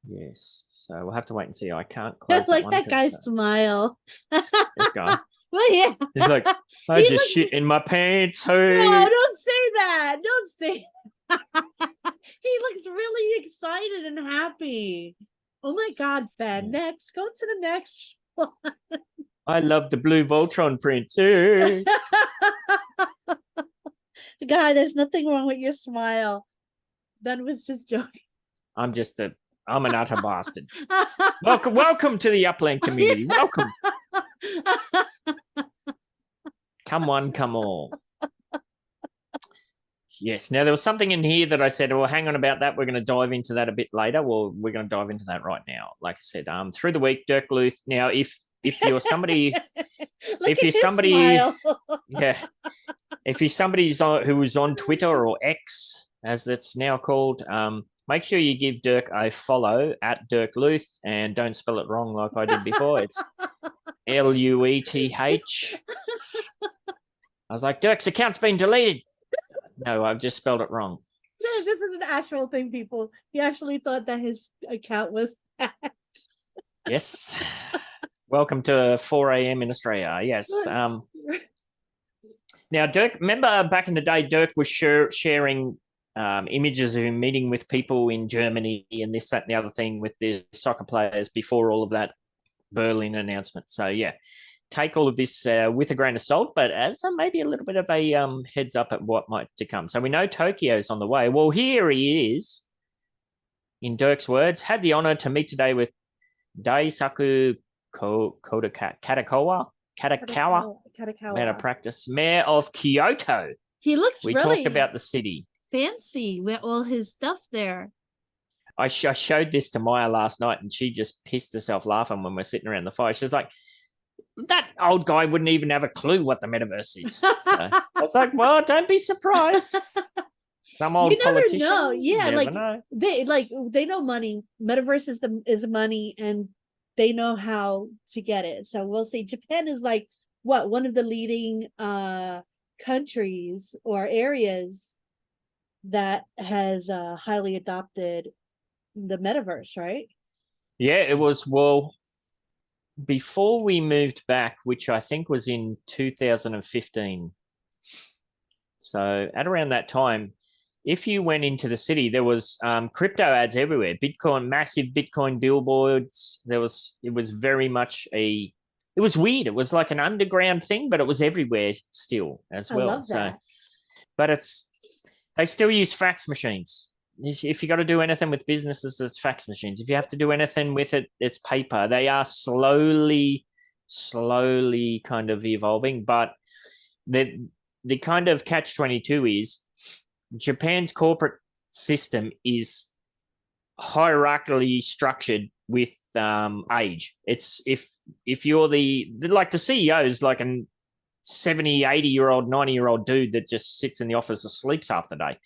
Yes. So we'll have to wait and see. I can't close Like that one. that guy's smile. This guy. Well, yeah. He's like, I He just looks- shit in my pants. No, Hey. don't say that. Don't say He looks really excited and happy. Oh my God, Ben. Yeah. Next. Go to the next one. I love the blue Voltron print. Hey. Guy, there's nothing wrong with your smile. Ben was just joking. I'm an utter bastard. Welcome to the Upland community. Welcome. Come one, come all. Yes. Now there was something in here that I said, well, hang on about that. We're going to dive into that a bit later. Well, we're going to dive into that right now. Like I said, through the week, Dirk Luth. Now, if you're somebody, if you're somebody, yeah, if you're somebody who is on Twitter or X, as it's now called, make sure you give Dirk a follow at Dirk Luth and don't spell it wrong like I did before. It's Lueth. I was like, Dirk's account's been deleted. No, I've just spelled it wrong. No, this is an actual thing, people. He actually thought that his account was hacked. Yes. Welcome to 4 a.m. in Australia. Yes. Now, Dirk, remember back in the day, Dirk was sharing images of him meeting with people in Germany and this, that, and the other thing with the soccer players before all of that Berlin announcement. So, yeah, take all of this with a grain of salt, but as maybe a little bit of a heads up at what might to come. So we know Tokyo's on the way. Well, here he is. In Dirk's words, had the honor to meet today with Daisaku Katakawa, out of practice, mayor of Kyoto. He looks We really talked about the city. fancy with all his stuff there. I showed this to Maya last night and she just pissed herself laughing when we're sitting around the fire. She's like, that old guy wouldn't even have a clue what the metaverse is. So I was like, well, don't be surprised. Some old You never politician. know. Yeah, never know. they know money. Metaverse is money, and they know how to get it. So we'll see. Japan is like one of the leading countries or areas that has highly adopted the metaverse, right? Yeah, it was, well, before we moved back, which I think was in 2015. So at around that time, if you went into the city, there was crypto ads everywhere, Bitcoin, massive Bitcoin billboards. It was very much it was weird. It was like an underground thing, but it was everywhere still as well. I love that. But they still use fax machines. If you got to do anything with businesses, it's fax machines. If you have to do anything with it, it's paper. They are slowly kind of evolving, but the kind of catch-22 is Japan's corporate system is hierarchically structured with age. It's if you're the CEO's like a 70, 80-year-old, 90-year-old dude that just sits in the office and sleeps half the day,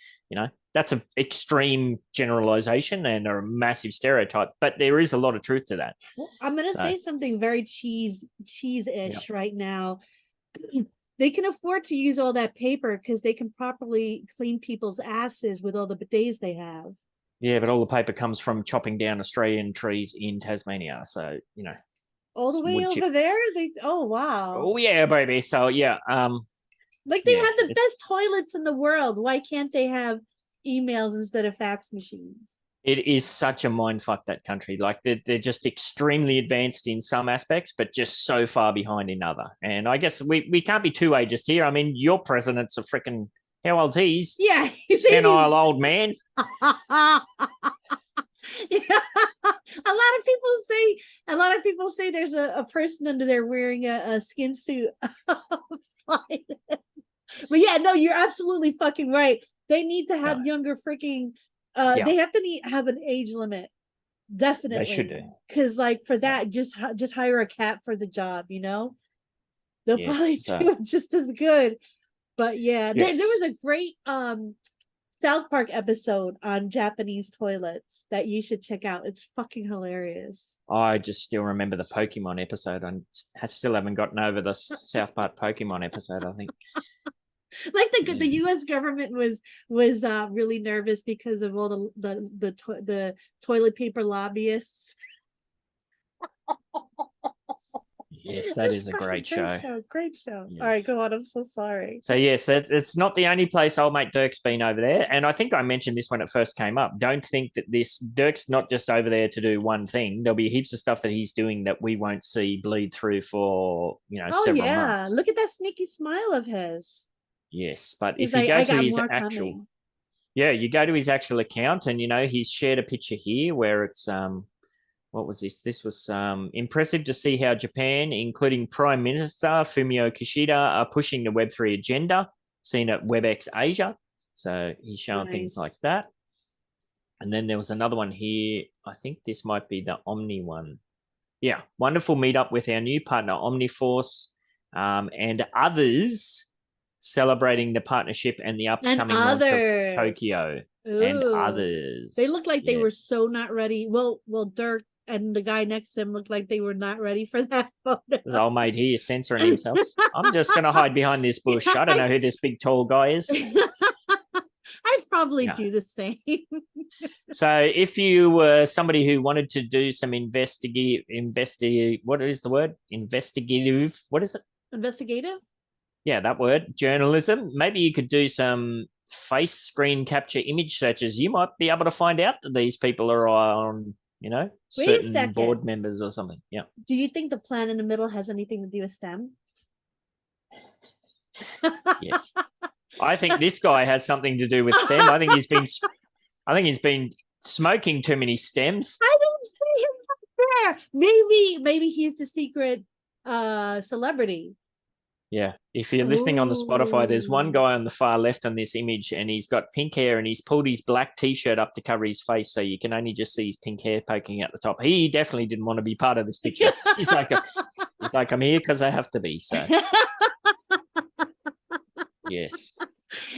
that's an extreme generalization and a massive stereotype, but there is a lot of truth to that. Well, I'm going to say something very cheese-ish right now. They can afford to use all that paper because they can properly clean people's asses with all the bidets they have. Yeah, but all the paper comes from chopping down Australian trees in Tasmania. So, all the way over there? Oh, wow. Oh, yeah, baby. So, yeah. Like they have the best toilets in the world. Why can't they have emails instead of fax machines? It is such a mindfuck, that country. Like they're just extremely advanced in some aspects, but just so far behind in other. And I guess we can't be too ageist here. I mean, your president's a freaking How old's he? Yeah, he's Senile old man. Yeah. A lot of people say there's a person under there wearing a skin suit. But yeah, no, you're absolutely fucking right. They need to have younger freaking they have to have an age limit. Definitely. They should do. Because like for that, just hire a cat for the job, you know? They'll probably do it just as good. But yeah, there was a great South Park episode on Japanese toilets that you should check out. It's fucking hilarious. I just still remember the Pokemon episode. I still haven't gotten over the South Park Pokemon episode, I think. Like the U.S. government was really nervous because of all the toilet paper lobbyists. Yes, that is a great show. Great show. Yes. All right, go on. I'm so sorry. So yes, it's not the only place old mate Dirk's been over there, and I think I mentioned this when it first came up. Don't think that Dirk's not just over there to do one thing. There'll be heaps of stuff that he's doing that we won't see bleed through for several months. Look at that sneaky smile of his. Yes, but if you go to his actual, you go to his actual account, and he's shared a picture here where it's what was this? This was impressive to see how Japan, including Prime Minister Fumio Kishida, are pushing the Web3 agenda, seen at WebEx Asia. So he's showing things like that. And then there was another one here. I think this might be the Omni one. Yeah, wonderful meetup with our new partner, ONI Force, and others celebrating the partnership and the upcoming launch of Tokyo. Ooh. And others. They look like they were so not ready. Well, Dirk and the guy next to him looked like they were not ready for that photo. This old mate here censoring himself. I'm just going to hide behind this bush. I don't know who this big tall guy is. I'd probably do the same. So if you were somebody who wanted to do some investigative, what is the word? Investigative, what is it? Investigative? Yeah, that word, journalism. Maybe you could do some face screen capture image searches. You might be able to find out that these people are on, certain board members or something. Yeah. Do you think the plan in the middle has anything to do with STEM? Yes. I think this guy has something to do with STEM. I think he's been smoking too many stems. I don't see him up there. Maybe he's the secret celebrity. Yeah. If you're listening on the Spotify, there's one guy on the far left on this image, and he's got pink hair, and he's pulled his black T-shirt up to cover his face, so you can only just see his pink hair poking out the top. He definitely didn't want to be part of this picture. He's like, I'm here because I have to be. So, yes. But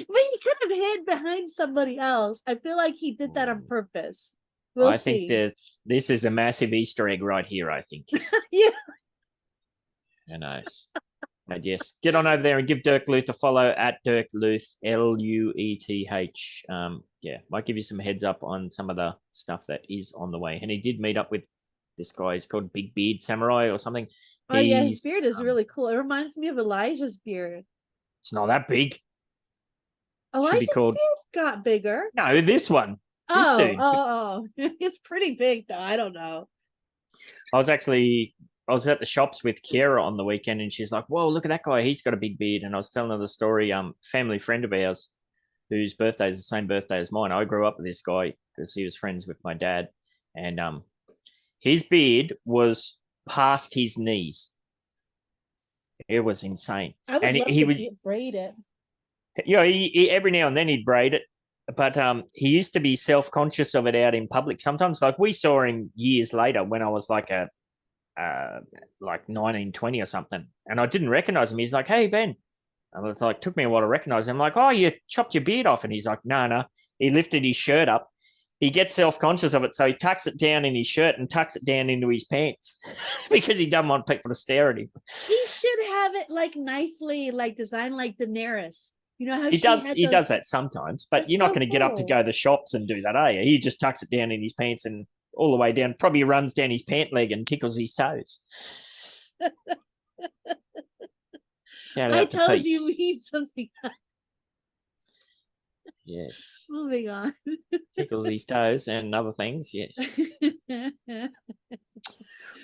he could have hid behind somebody else. I feel like he did that on purpose. I think that this is a massive Easter egg right here, I think. Yeah. Who knows? But yes, get on over there and give Dirk Luth a follow at Dirk Luth, Lueth. Might give you some heads up on some of the stuff that is on the way. And he did meet up with this guy. He's called Big Beard Samurai or something. Oh, yeah, his beard is really cool. It reminds me of Elijah's beard. It's not that big. Elijah's beard got bigger. No, this one. Oh. It's pretty big, though. I don't know. I was at the shops with Kiera on the weekend, and she's like, whoa, look at that guy. He's got a big beard. And I was telling her the story, family friend of ours whose birthday is the same birthday as mine. I grew up with this guy because he was friends with my dad. And his beard was past his knees. It was insane. I would love to braid it. Yeah, he every now and then he'd braid it. But he used to be self-conscious of it out in public. Sometimes, like we saw him years later when I was like 19, 20 or something, and I didn't recognize him. He's like, hey, Ben. And it's like, took me a while to recognize him. I'm like, oh, you chopped your beard off. And he's like, no. He lifted his shirt up. He gets self-conscious of it, so he tucks it down in his shirt and tucks it down into his pants because he doesn't want people to stare at him. He should have it like nicely, like designed like Daenerys. You know how he does. He does that sometimes, but you're not going to get up to go to the shops and do that, are you? He just tucks it down in his pants and all the way down. Probably runs down his pant leg and tickles his toes. I told you he's something. Yes. Moving on. Tickles his toes and other things. Yes.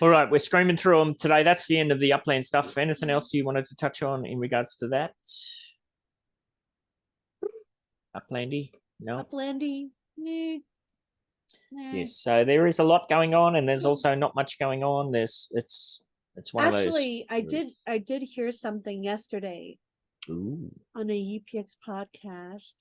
All right, we're screaming through them today. That's the end of the Upland stuff. Anything else you wanted to touch on in regards to that? Uplandy? No. Uplandy. Meh. Yes. So there is a lot going on, and there's also not much going on. It's one of those. Actually, I did hear something yesterday Ooh. on a UPX podcast.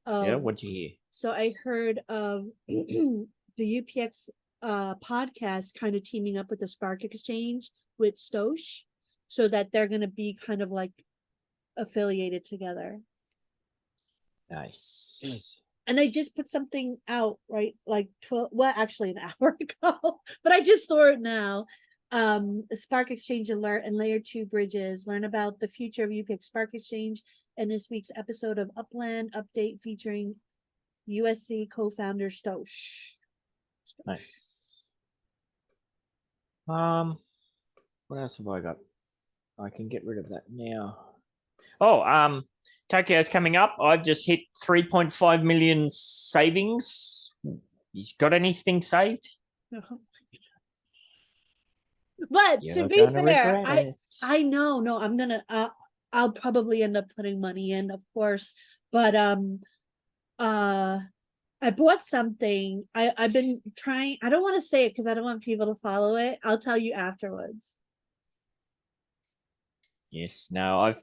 Yeah. What'd you hear? So I heard of the UPX podcast kind of teaming up with the Spark Exchange with Stosh, so that they're going to be kind of like affiliated together. Nice. And they just put something out, right? Like 12, well, actually an hour ago, but I just saw it now. Spark Exchange Alert and Layer 2 Bridges. Learn about the future of UPX Spark Exchange in this week's episode of Upland Update featuring USC co-founder Stosh. Nice. What else have I got? I can get rid of that now. Oh, Tokyo's coming up. I've just hit 3.5 million savings. You got anything saved? But You're to be gonna fair, regret it. I know, no, I'm gonna I'll probably end up putting money in, of course. But I bought something. I've been trying. I don't want to say it because I don't want people to follow it. I'll tell you afterwards. Yes. No, I've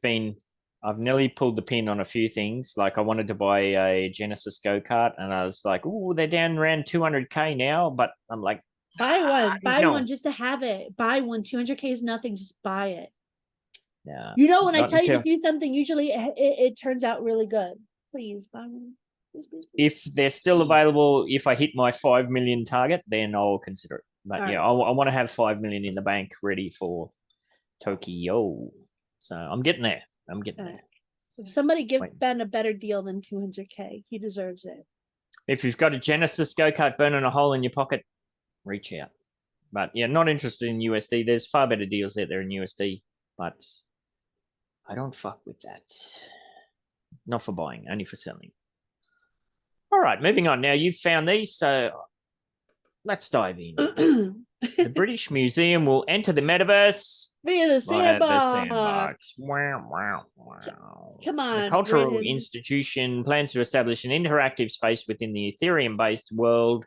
nearly pulled the pin on a few things. Like I wanted to buy a Genesis go-kart, and I was like, "Oh, they're down around 200K now." But I'm like, buy no. one just to have it. Buy one. 200K is nothing. Just buy it. Yeah. You know, when I tell you to do something, usually it turns out really good. Please buy one. Please. If they're still available, if I hit my 5 million target, then I'll consider it. But All yeah, right. I want to have 5 million in the bank ready for Tokyo. So I'm getting there. There. If somebody give Ben a better deal than 200K, he deserves it. If you've got a Genesis go-kart burning a hole in your pocket, reach out. But yeah, not interested in USD. There's far better deals out there in USD, but I don't fuck with that. Not for buying, only for selling. All right, moving on. Now you've found these, so let's dive in. The British Museum will enter the Metaverse via the sandbox. Wow. Come on. The cultural institution plans to establish an interactive space within the Ethereum-based world,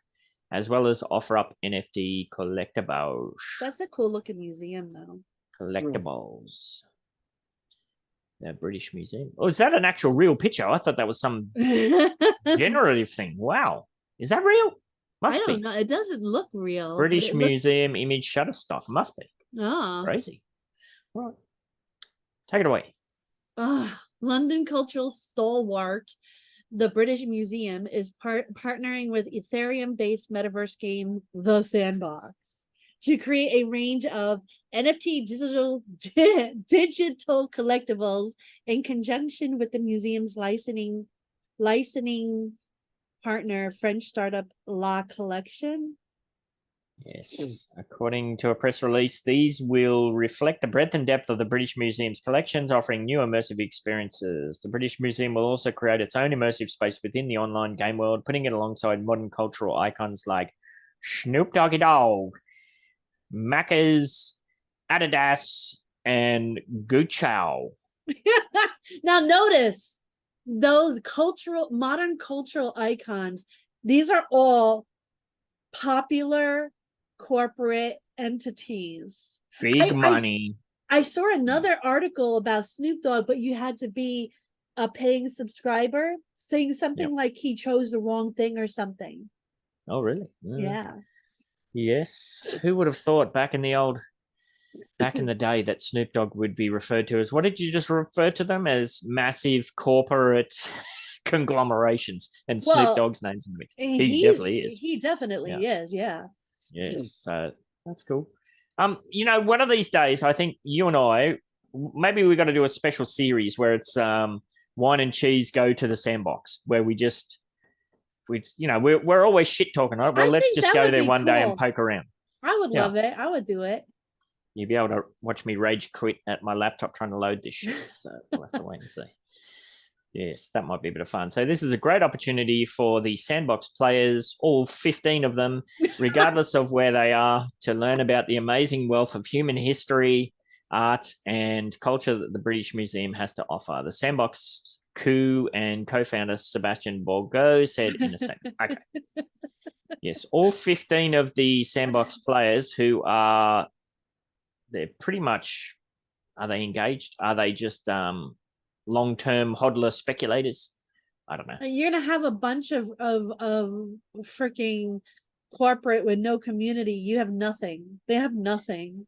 as well as offer up NFT collectibles. That's a cool looking museum, though. Collectibles. The British Museum. Oh, is that an actual real picture? I thought that was some generative thing. Wow. Is that real? Must be. I don't know. It doesn't look real. British Museum image Shutterstock. Must be. Oh. Crazy. All right. Take it away. London cultural stalwart, the British Museum, is partnering with Ethereum-based metaverse game The Sandbox to create a range of NFT digital collectibles in conjunction with the museum's licensing partner, French startup La Collection. Yes. According to a press release, these will reflect the breadth and depth of the British Museum's collections, offering new immersive experiences. The British Museum will also create its own immersive space within the online game world, putting it alongside modern cultural icons like Snoop Doggy Dogg, Macca's, Adidas, and Gucci. Now notice those modern cultural icons. These are all popular corporate entities. Big money. I saw another article about Snoop Dogg, but you had to be a paying subscriber, saying something like he chose the wrong thing or something. Oh, really? Yeah. Yes. Who would have thought back in the day that Snoop Dogg would be referred to as, what did you just refer to them as? Massive corporate conglomerations, and Snoop Dogg's name's in the mix. He definitely is. He definitely is. Yeah. Yes. So that's cool. One of these days, I think you and I, maybe we got to do a special series where it's Whine and Cheese go to the sandbox, where we're always shit talking, right? Well, let's just go there one day and poke around. I would love it. I would do it. You'll be able to watch me rage quit at my laptop trying to load this shit. So we'll have to wait and see. Yes, that might be a bit of fun. So this is a great opportunity for the sandbox players, all 15 of them, regardless of where they are, to learn about the amazing wealth of human history, art, and culture that the British Museum has to offer. The sandbox Koo and co-founder Sebastian Borgo said in a statement. Okay. Yes, all 15 of the Sandbox players they're pretty much, are they engaged? Are they just long-term hodler speculators? I don't know. You're gonna have a bunch of freaking corporate with no community. You have nothing. They have nothing.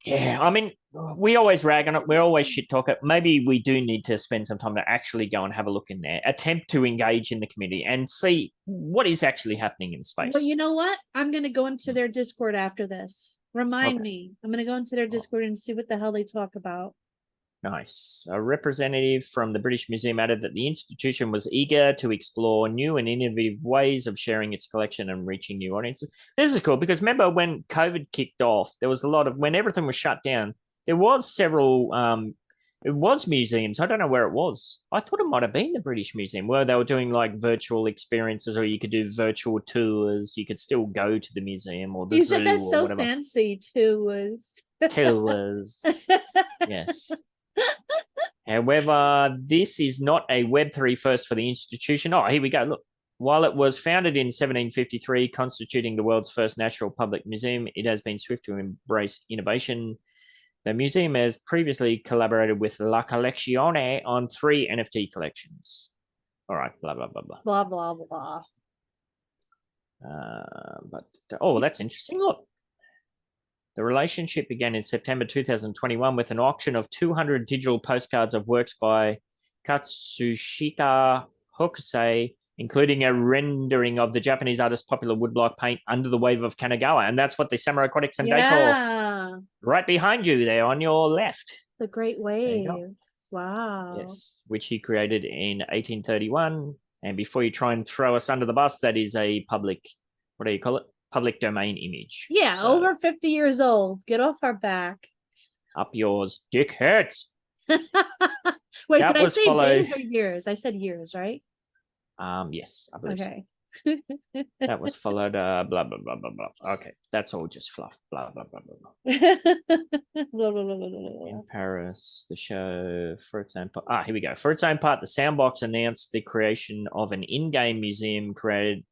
Yeah, I mean, we always rag on it. We always shit talk it. Maybe we do need to spend some time to actually go and have a look in there, attempt to engage in the community and see what is actually happening in space. Well, you know what? I'm going to go into their Discord after this. Remind me. I'm going to go into their Discord and see what the hell they talk about. Nice. A representative from the British Museum added that the institution was eager to explore new and innovative ways of sharing its collection and reaching new audiences. This is cool because remember when COVID kicked off, there was a lot of, when everything was shut down, there was several, it was museums. I don't know where it was. I thought it might have been the British Museum where they were doing like virtual experiences, or you could do virtual tours. You could still go to the museum or the You zoo said that's or so whatever. fancy, tours. Tours. Yes. However, this is not a Web3 first for the institution. Oh, here we go. Look, while it was founded in 1753, constituting the world's first natural public museum, it has been swift to embrace innovation. The museum has previously collaborated with La Collezione on 3 NFT collections. All right, blah, blah, blah, blah. Blah, blah, blah. That's interesting. Look. The relationship began in September 2021 with an auction of 200 digital postcards of works by Katsushika Hokusei, including a rendering of the Japanese artist's popular woodblock paint Under the Wave of Kanagawa. And that's what the Samurai Aquatics and Decor right behind you there on your left. The Great Wave. Wow. Yes, which he created in 1831. And before you try and throw us under the bus, that is a public, what do you call it? Public domain image. Yeah, so, over 50 years old. Get off our back. Up yours, dickheads. Wait, did I say days or years? I said years, right? Yes, I believe okay. So. That was followed, blah, blah, blah, blah, blah. Okay, that's all just fluff. Blah, blah, blah, blah, blah. In Paris, the show, for its own part. Here we go. For its own part, the Soundbox announced the creation of an in-game museum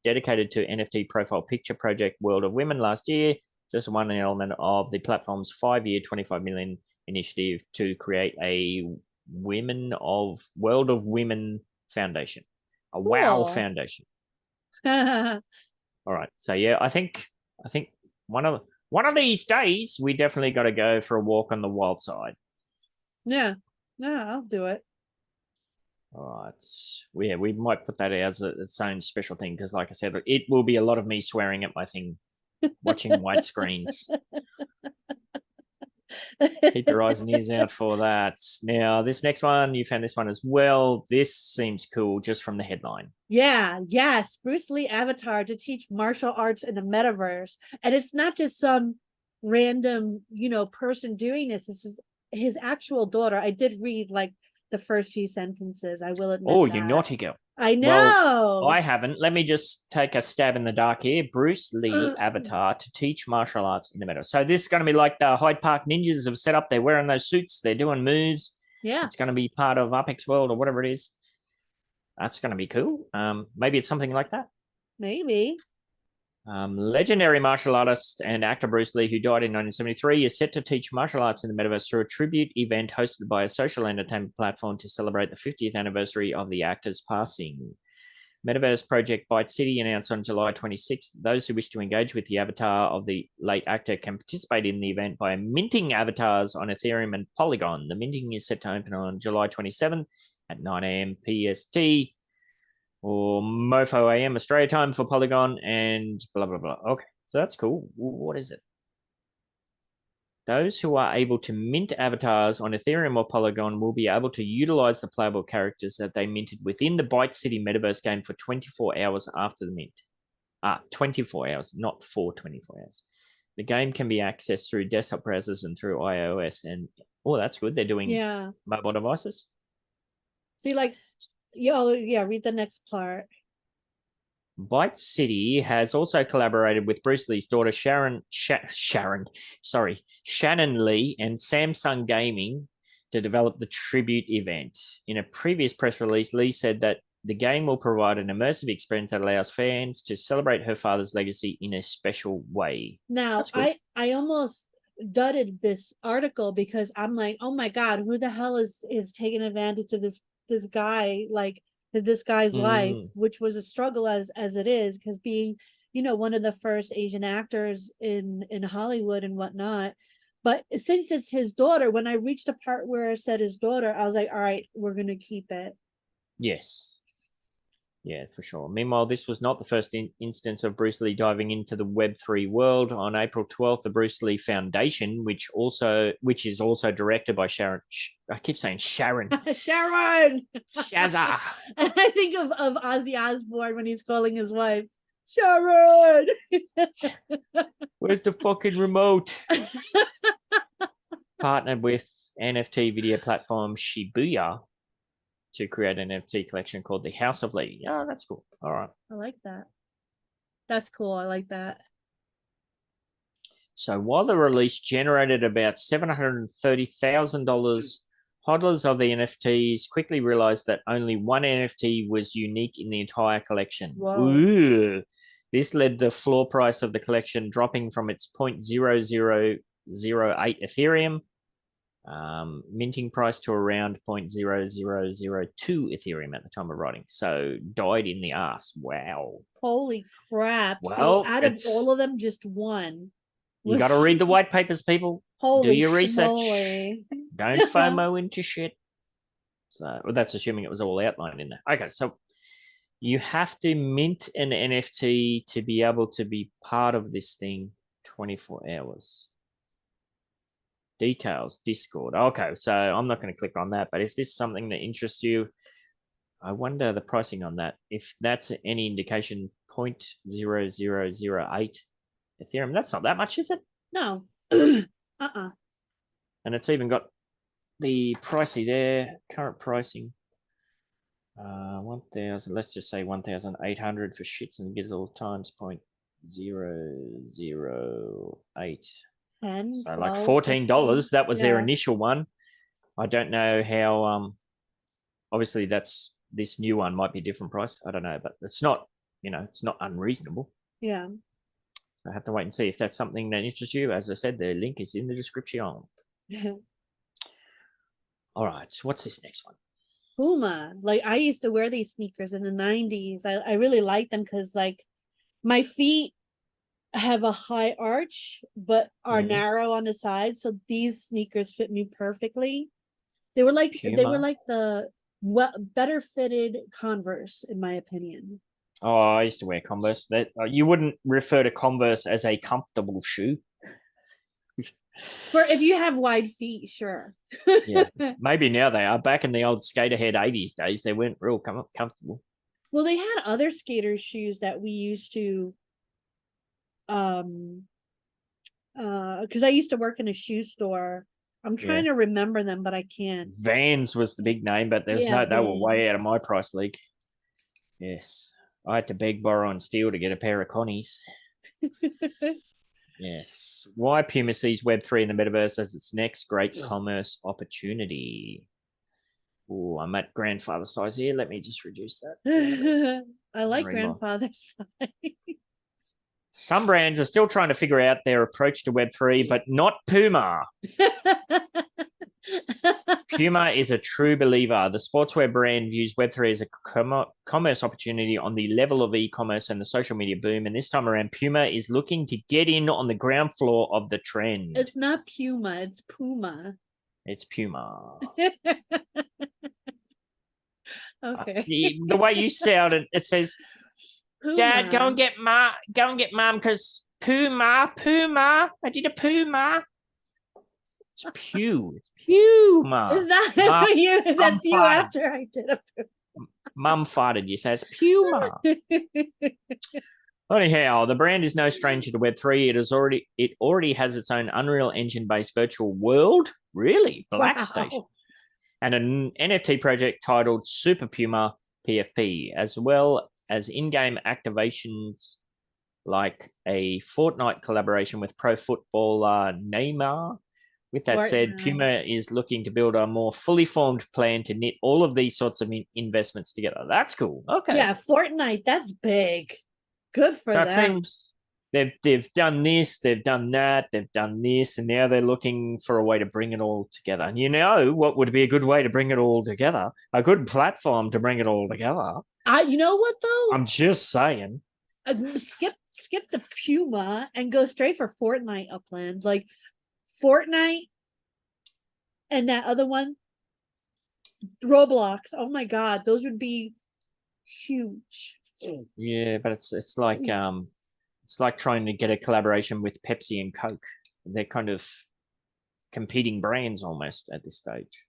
dedicated to NFT profile picture project World of Women last year. Just one element of the platform's 5-year, 25 million initiative to create a World of Women Foundation. A WOW Foundation. All right. So yeah, I think one of these days we definitely got to go for a walk on the wild side. Yeah, I'll do it. All right. Yeah, we might put that as its own special thing because, like I said, it will be a lot of me swearing at my thing, watching white screens. Keep your eyes and ears out for that. Now, this next one, you found this one as well. This seems cool just from the headline. Yeah, yes. Bruce Lee avatar to teach martial arts in the metaverse. And it's not just some random, person doing this. This is his actual daughter. I did read like the first few sentences. I will admit. Oh, you naughty girl. I know. Well, I haven't. Let me just take a stab in the dark here. Bruce Lee avatar to teach martial arts in the metaverse. So this is going to be like the Hyde Park Ninjas have set up. They're wearing those suits. They're doing moves. Yeah. It's going to be part of Apex World or whatever it is. That's going to be cool. Maybe it's something like that. Maybe. Legendary martial artist and actor Bruce Lee, who died in 1973, is set to teach martial arts in the metaverse through a tribute event hosted by a social entertainment platform to celebrate the 50th anniversary of the actor's passing. Metaverse project Byte City announced on July 26th those who wish to engage with the avatar of the late actor can participate in the event by minting avatars on Ethereum and Polygon. The minting is set to open on July 27th at 9 a.m. PST. Or MoFo AM Australia time for Polygon and blah, blah, blah. Okay, so that's cool. What is it? Those who are able to mint avatars on Ethereum or Polygon will be able to utilize the playable characters that they minted within the Byte City metaverse game for 24 hours after the mint. 24 hours, not for 24 hours. The game can be accessed through desktop browsers and through iOS. And, that's good. They're doing mobile devices. See, like... read the next part. Byte City has also collaborated with Bruce Lee's daughter Shannon Lee and Samsung Gaming to develop the tribute event. In a previous press release, Lee said that the game will provide an immersive experience that allows fans to celebrate her father's legacy in a special way. Now, I almost dudded this article because I'm like, oh my God, who the hell is taking advantage of this guy, like this guy's life, which was a struggle as it is, because being, you know, one of the first Asian actors in Hollywood and whatnot. But since it's his daughter, when I reached a part where it said his daughter, I was like, all right, we're going to keep it. Yes. Yeah, for sure. Meanwhile, this was not the first instance of Bruce Lee diving into the Web3 world. On April 12th, the Bruce Lee Foundation, which is also directed by Sharon. I keep saying Sharon. Sharon! Shazza! I think of Ozzy Osbourne when he's calling his wife, Sharon! Where's the fucking remote? Partnered with NFT video platform Shibuya to create an NFT collection called the House of Lee. Yeah, that's cool. All right. I like that. That's cool. I like that. So while the release generated about $730,000, hodlers of the NFTs quickly realized that only one NFT was unique in the entire collection. Whoa. Ooh. This led the floor price of the collection dropping from its 0.0008 Ethereum minting price to around 0.0002 Ethereum at the time of writing. So died in the ass. Wow. Holy crap. Well, so out of all of them, just one. You got to read the white papers, people. Holy Do your research. schmoly. Don't FOMO into shit. So well, that's assuming it was all outlined in there. Okay, so you have to mint an NFT to be able to be part of this thing 24 hours. Details, Discord. Okay, so I'm not going to click on that, but is this something that interests you? I wonder the pricing on that. If that's any indication, 0.0008 Ethereum, that's not that much, is it? No. And it's even got the pricey there, current pricing. 1,000, let's just say 1,800 for shits and gizzle times 0.008. 10, so 12, like $14. 15. That was their initial one. I don't know how obviously that's this new one might be a different price. I don't know, but it's not, you know, it's not unreasonable. Yeah. I have to wait and see if that's something that interests you. As I said, the link is in the description. All right, so what's this next one? Puma. Like I used to wear these sneakers in the 90s. I really like them because like my feet have a high arch but are narrow on the side, so these sneakers fit me perfectly. They were like Puma. the better fitted Converse in my opinion. Oh, I used to wear Converse. That you wouldn't refer to Converse as a comfortable shoe. For if you have wide feet, sure. Yeah, maybe now they are. Back in the old skaterhead 80s days, they weren't real comfortable. Well, they had other skater shoes that we used to because I used to work in a shoe store. I'm trying to remember them, but I can't. Vans was the big name, but there's they were way out of my price league. Yes. I had to beg, borrow, and steal to get a pair of connies. Yes. Why Puma sees Web3 in the Metaverse as its next great commerce opportunity. Oh, I'm at grandfather size here. Let me just reduce that. I like grandfather size. Some brands are still trying to figure out their approach to Web3, but not Puma. Puma is a true believer. The sportswear brand views Web3 as a commerce opportunity on the level of e-commerce and the social media boom. And this time around, Puma is looking to get in on the ground floor of the trend. It's not Puma, it's Puma. It's Puma. Okay. The way you sound it, it says, Puma. Dad, go and get mom because Puma, I did a Puma. It's Puma. Is that you? That's you after I did a Puma. Mum farted, you say it's Puma. Anyhow, the brand is no stranger to Web3. It already has its own Unreal Engine-based virtual world. Really? Black Station. And an NFT project titled Super Puma PFP, as well as in-game activations like a Fortnite collaboration with pro footballer Neymar, With that said, Puma is looking to build a more fully formed plan to knit all of these sorts of investments together. That's cool. Okay. Yeah, Fortnite, that's big. Good for them. So it seems they've done this, they've done that, they've done this, and now they're looking for a way to bring it all together. And you know what would be a good way to bring it all together? A good platform to bring it all together. You know what though? I'm just saying. Skip the Puma and go straight for Fortnite, Upland. Like Fortnite and that other one, Roblox. Oh my god, those would be huge. Yeah, but it's like trying to get a collaboration with Pepsi and Coke. They're kind of competing brands almost at this stage.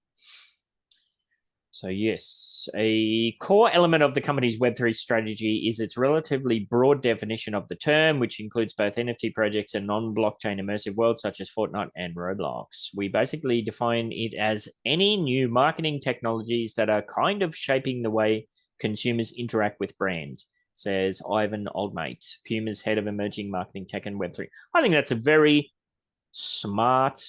So yes, a core element of the company's Web3 strategy is its relatively broad definition of the term, which includes both NFT projects and non-blockchain immersive worlds such as Fortnite and Roblox. We basically define it as any new marketing technologies that are kind of shaping the way consumers interact with brands, says Ivan Oldmate, Puma's head of emerging marketing tech and Web3. I think that's a very smart,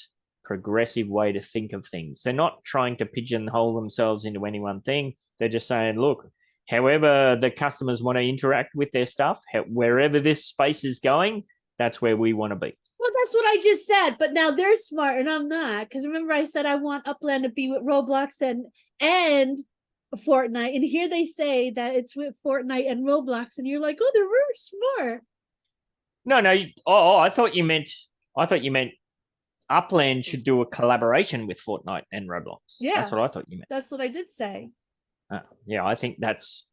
progressive way to think of things. They're not trying to pigeonhole themselves into any one thing. They're just saying, look, however the customers want to interact with their stuff, wherever this space is going, that's where we want to be. Well, that's what I just said, but now they're smart and I'm not. Because remember I said I want Upland to be with Roblox and Fortnite, and here they say that it's with Fortnite and Roblox, and you're like, oh, they're really smart. No. I thought you meant Upland should do a collaboration with Fortnite and Roblox. Yeah, that's what I thought you meant. That's what I did say. Yeah, I think that's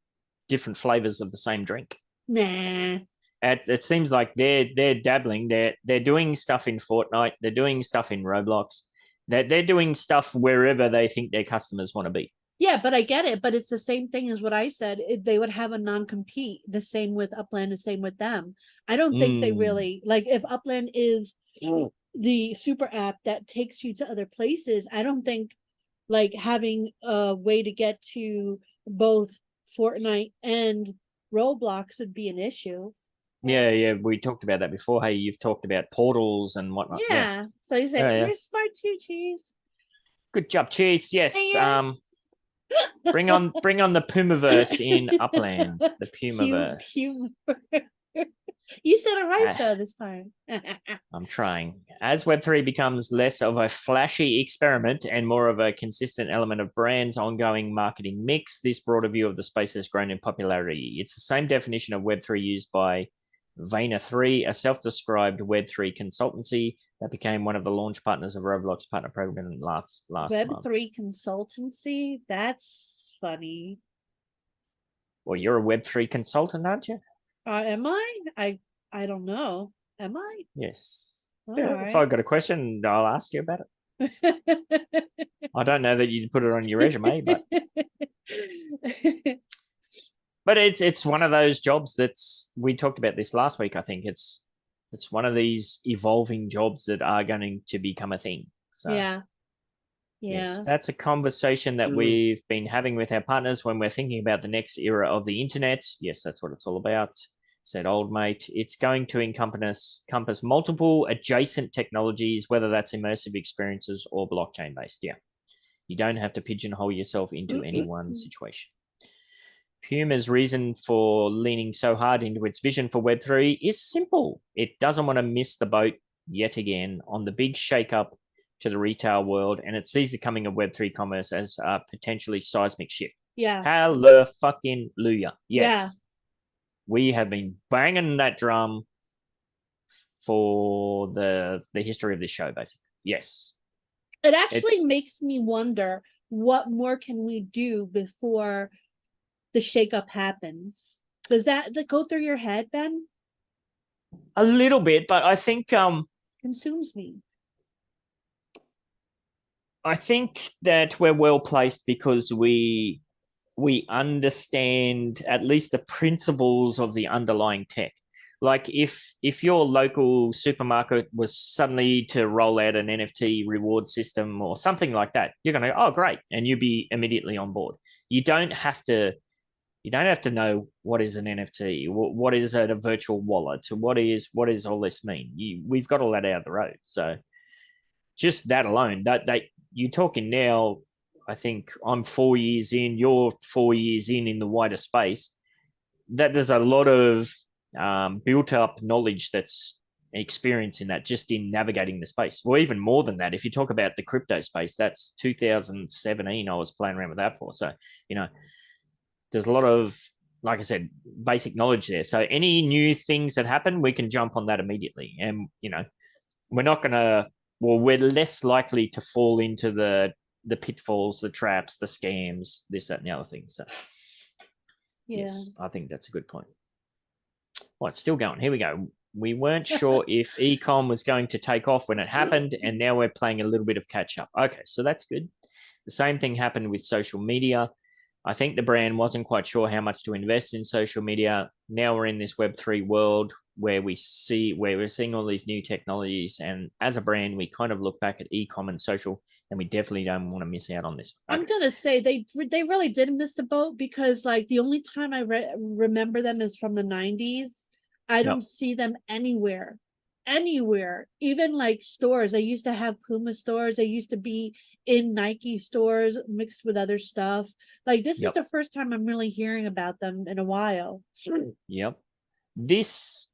different flavors of the same drink. Nah. It seems like they're dabbling. They're doing stuff in Fortnite. They're doing stuff in Roblox. They're doing stuff wherever they think their customers want to be. Yeah, but I get it. But it's the same thing as what I said. They would have a non-compete. The same with Upland, the same with them. I don't think they really, like, if Upland is the super app that takes you to other places, I don't think like having a way to get to both Fortnite and Roblox would be an issue. Yeah, we talked about that before. Hey, you've talked about portals and whatnot. Yeah. So you said, you're smart too, Cheese. Good job, Cheese. Yes. Bring on the Pumaverse in Upland. The Pumaverse. You said it right though this time. I'm trying. As Web3 becomes less of a flashy experiment and more of a consistent element of brand's ongoing marketing mix, this broader view of the space has grown in popularity. It's the same definition of Web3 used by Vayner3, a self-described Web3 consultancy that became one of the launch partners of Roblox partner program last Web3 month. consultancy? That's funny. Well, you're a Web3 consultant, aren't you? Am I? I don't know. Am I? Yes. All Yeah, right. if I've got a question, I'll ask you about it. I don't know that you'd put it on your resume, but it's one of those jobs we talked about this last week. I think it's one of these evolving jobs that are going to become a thing. So yeah. Yes, that's a conversation that we've been having with our partners when we're thinking about the next era of the internet. Yes, that's what it's all about, said Old Mate. It's going to encompass multiple adjacent technologies, whether that's immersive experiences or blockchain based. Yeah, you don't have to pigeonhole yourself into any one situation. Puma's reason for leaning so hard into its vision for Web3 is simple. It doesn't want to miss the boat yet again on the big shakeup to the retail world, and it sees the coming of Web3 commerce as a potentially seismic shift. Yeah. Hallelujah. Yes. Yeah. We have been banging that drum for the history of this show, basically. Yes. It actually makes me wonder, what more can we do before the shakeup happens? Does that go through your head, Ben? A little bit, but I think consumes me. I think that we're well placed because we understand at least the principles of the underlying tech. Like if your local supermarket was suddenly to roll out an NFT reward system or something like that, you're going to go, oh, great, and you'll be immediately on board. You don't have to know what is an NFT, what is a virtual wallet, what is all this mean. We've got all that out of the road. So just that alone, that you're talking now, I think I'm 4 years in, you're 4 years in the wider space, that there's a lot of built up knowledge that's experience in that, just in navigating the space. Well, even more than that, if you talk about the crypto space, that's 2017 I was playing around with that for. So, there's a lot of, like I said, basic knowledge there. So any new things that happen, we can jump on that immediately. And, we're not going to, well, we're less likely to fall into the pitfalls, the traps, the scams, this, that, and the other thing. So, yes, I think that's a good point. Well, it's still going. Here we go. We weren't sure if ecom was going to take off when it happened, and now we're playing a little bit of catch up. Okay, so that's good. The same thing happened with social media. I think the brand wasn't quite sure how much to invest in social media. Now we're in this Web3 world where we're seeing all these new technologies, and as a brand, we kind of look back at ecom and social, and we definitely don't want to miss out on this. Okay. I'm gonna say they really did miss the boat, because like the only time I remember them is from the 90s. I don't see them anywhere, even like stores. They used to have Puma stores. They used to be in Nike stores mixed with other stuff. Like this is the first time I'm really hearing about them in a while. Yep. This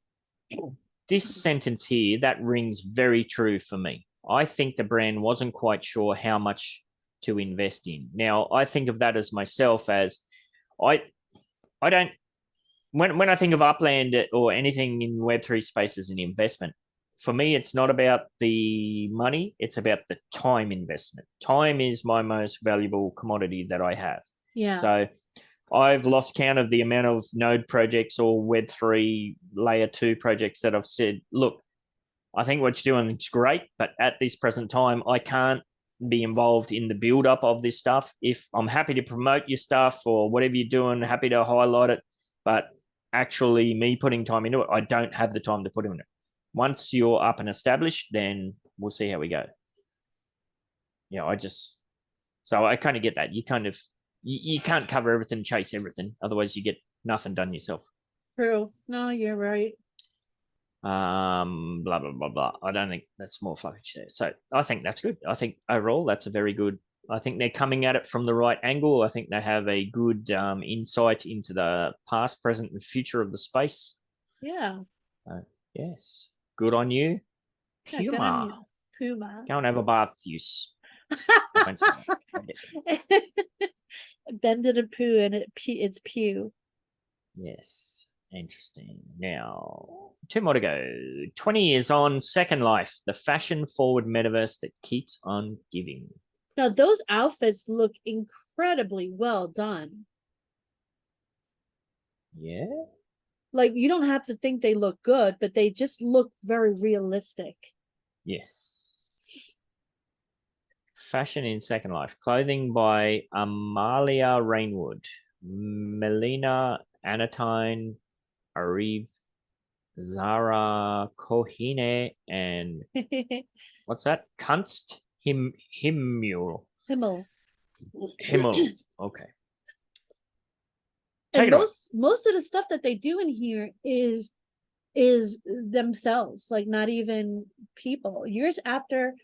sentence here, that rings very true for me. I think the brand wasn't quite sure how much to invest in. Now, I think of that as myself as I don't, when I think of Upland or anything in Web3 space as an investment, for me, it's not about the money. It's about the time investment. Time is my most valuable commodity that I have. Yeah. So I've lost count of the amount of node projects or Web3 layer 2 projects that I've said, look, I think what you're doing is great, but at this present time, I can't be involved in the build up of this stuff. If I'm happy to promote your stuff or whatever you're doing, happy to highlight it, but actually me putting time into it, I don't have the time to put in it. Once you're up and established, then we'll see how we go. So I kind of get that. You kind of, you can't cover everything, chase everything. Otherwise you get nothing done yourself. True. No, you're right. Blah, blah, blah, blah. I don't think that's more fluffage there. So I think that's good. I think overall that's a very good, I think they're coming at it from the right angle. I think they have a good insight into the past, present, and future of the space. Yeah. Yes. Good on you. Puma. Puma. Go and have a bath, you. Bend it a poo and it's pew. Yes. Interesting. Now, 2 more to go. 20 years on, Second Life, the fashion-forward metaverse that keeps on giving. Now, those outfits look incredibly well done. Yeah? Like, you don't have to think they look good, but they just look very realistic. Yes. Fashion in Second Life. Clothing by Amalia Rainwood, Melina Anatine, Ariv, Zara Kohine, and what's that? Kunst Himmel. Okay. And most of the stuff that they do in here is themselves, like not even people. Years after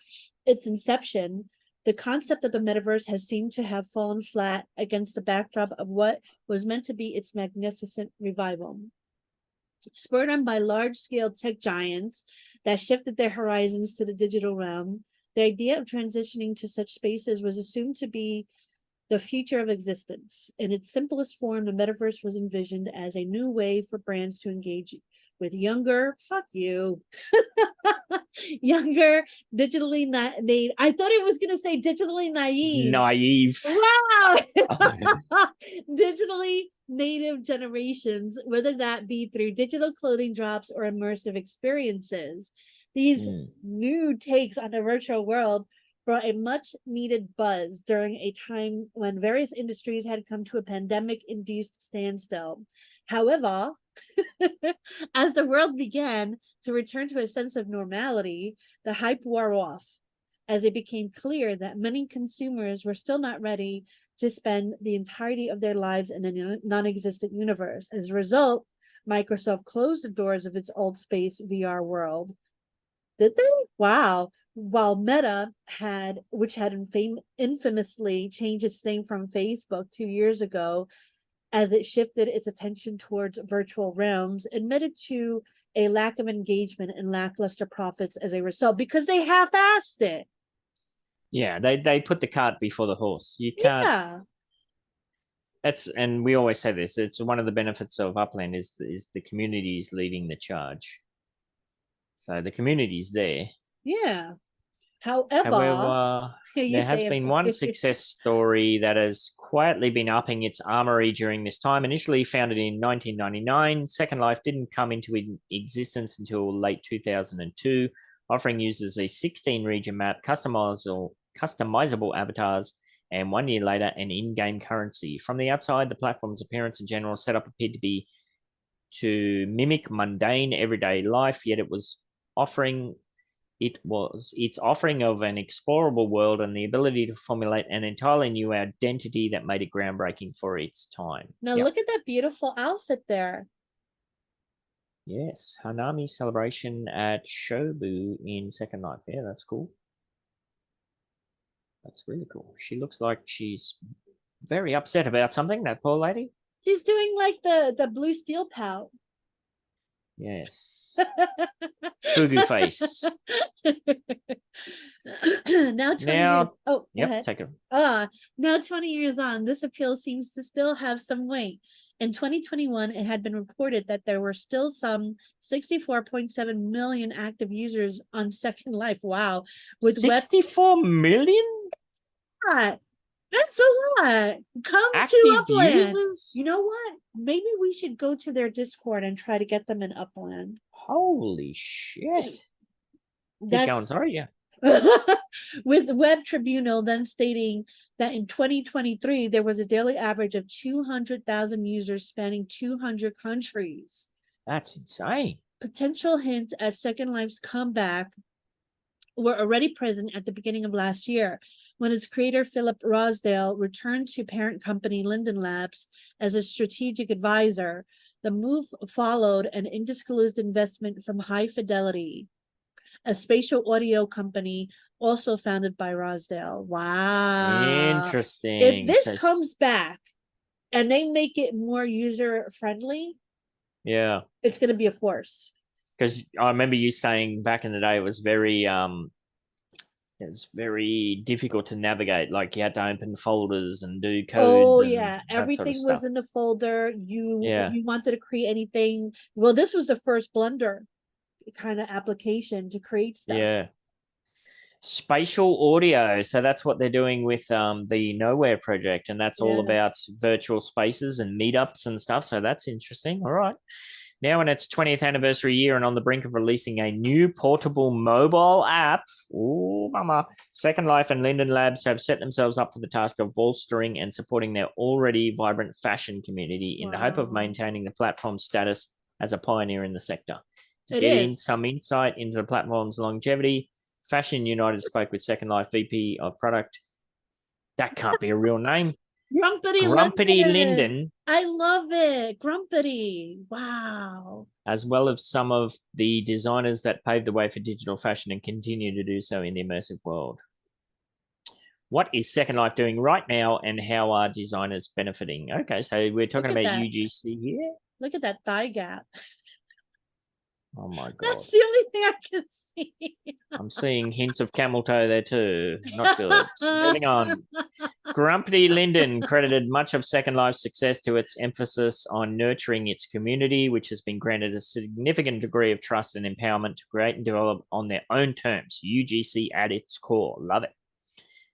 its inception, the concept of the metaverse has seemed to have fallen flat against the backdrop of what was meant to be its magnificent revival. Spurred on by large-scale tech giants that shifted their horizons to the digital realm, the idea of transitioning to such spaces was assumed to be the future of existence. In its simplest form, the metaverse was envisioned as a new way for brands to engage with younger, younger, digitally naive. I thought it was going to say digitally naive. Wow. Digitally native generations, whether that be through digital clothing drops or immersive experiences. These new takes on the virtual world brought a much needed buzz during a time when various industries had come to a pandemic-induced standstill. However, as the world began to return to a sense of normality, the hype wore off, as it became clear that many consumers were still not ready to spend the entirety of their lives in a non-existent universe. As a result, Microsoft closed the doors of its old space VR world. Did they? Wow. While Meta which had infamously changed its name from Facebook 2 years ago, as it shifted its attention towards virtual realms, admitted to a lack of engagement and lackluster profits as a result because they half-assed it. Yeah, they put the cart before the horse. You can't. Yeah. And we always say this. It's one of the benefits of Upland is the community is leading the charge. So the community's there. Yeah. However, there has been one success story that has quietly been upping its armory during this time. Initially founded in 1999, Second Life didn't come into existence until late 2002, offering users a 16-region map, customizable avatars, and 1 year later, an in-game currency. From the outside, the platform's appearance and general setup appeared to mimic mundane everyday life, yet its offering of an explorable world and the ability to formulate an entirely new identity that made it groundbreaking for its time. Now look at that beautiful outfit there. Yes, Hanami celebration at Shobu in Second Life. Yeah, that's cool. That's really cool. She looks like she's very upset about something, that poor lady. She's doing like the blue steel pout. Yes. Fugu face. Now 20 years. Oh, yep, take it. Now 20 years on, this appeal seems to still have some weight. In 2021, it had been reported that there were still some 64.7 million active users on Second Life. Wow. With 64 million? That's a lot. Come active to Upland. Users? You know what? Maybe we should go to their Discord and try to get them in Upland. Holy shit. Keep going, sorry, yeah. With the Web Tribunal then stating that in 2023, there was a daily average of 200,000 users spanning 200 countries. That's insane. Potential hints at Second Life's comeback were already present at the beginning of last year, when its creator Philip Rosdale returned to parent company Linden Labs as a strategic advisor. The move followed an undisclosed investment from High Fidelity, a spatial audio company also founded by Rosdale. Wow. Interesting. If this comes back and they make it more user friendly, yeah, it's going to be a force. Because I remember you saying back in the day it was very difficult to navigate. Like you had to open folders and do codes. Oh yeah, everything sort of was in the folder. You Yeah. you wanted to create anything. Well, this was the first Blender kind of application to create stuff. Yeah. Spatial audio. So that's what they're doing with the Nowhere project, and that's all Yeah. about virtual spaces and meetups and stuff. So that's interesting. All right. Now in its 20th anniversary year and on the brink of releasing a new portable mobile app, ooh, mama, Second Life and Linden Labs have set themselves up for the task of bolstering and supporting their already vibrant fashion community in the hope of Wow. maintaining the platform's status as a pioneer in the sector. To It get is. in some insight into the platform's longevity, Fashion United spoke with Second Life VP of Product. That can't be a real name. Grumpity Linden. I love it. Grumpity. Wow. As well as some of the designers that paved the way for digital fashion and continue to do so in the immersive world. What is Second Life doing right now and how are designers benefiting? Okay, so we're talking about that. UGC here. Look at that thigh gap. Oh my God. That's the only thing I can see. I'm seeing hints of camel toe there too. Not good. Moving on. Grumpy Linden credited much of Second Life's success to its emphasis on nurturing its community, which has been granted a significant degree of trust and empowerment to create and develop on their own terms. UGC at its core. Love it.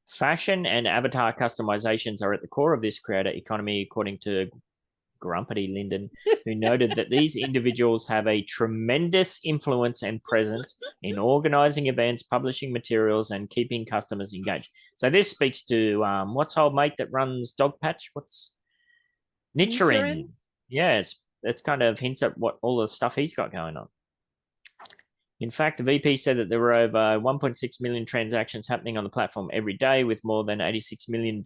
Fashion and avatar customizations are at the core of this creator economy, according to Grumpy Linden, who noted that these individuals have a tremendous influence and presence in organizing events, publishing materials, and keeping customers engaged. So this speaks to what's old mate that runs Dog Patch? What's Nichiren? Yeah, it's kind of hints at what all the stuff he's got going on. In fact, the VP said that there were over 1.6 million transactions happening on the platform every day, with more than $86 million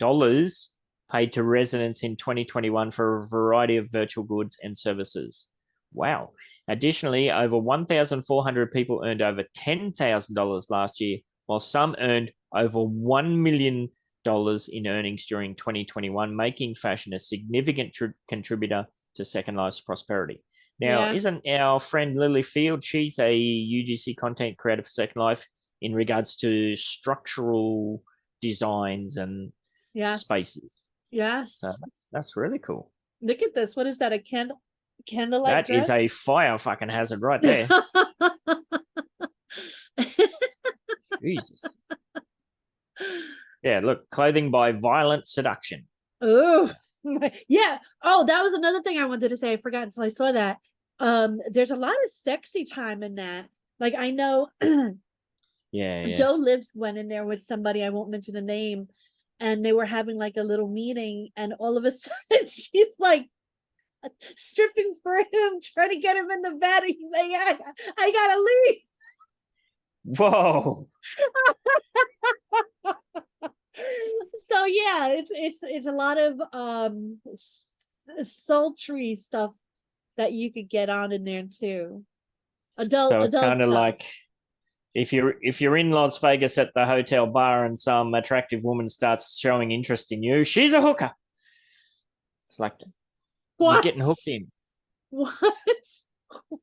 paid to residents in 2021 for a variety of virtual goods and services. Wow. Additionally, over 1,400 people earned over $10,000 last year, while some earned over $1 million in earnings during 2021, making fashion a significant contributor to Second Life's prosperity. Now, Yeah. isn't our friend Lily Field, she's a UGC content creator for Second Life in regards to structural designs and Yes. spaces. Yes. So that's really cool. Look at this. What is that? A candlelight That dress? is a fire fucking hazard right there. Jesus. Yeah, look, clothing by violent seduction. Oh, yeah. Oh, that was another thing I wanted to say. I forgot until I saw that. There's a lot of sexy time in that. Like, I know Yeah. Joe Lives went in there with somebody, I won't mention the name, and they were having like a little meeting, and all of a sudden she's like stripping for him, trying to get him in the bed. And he's like, yeah, I gotta leave. Whoa. So yeah, it's a lot of sultry stuff that you could get on in there too. So it's kind of stuff. like if you're in Las Vegas at the hotel bar and some attractive woman starts showing interest in you, she's a hooker. It's like you're getting hooked in. What?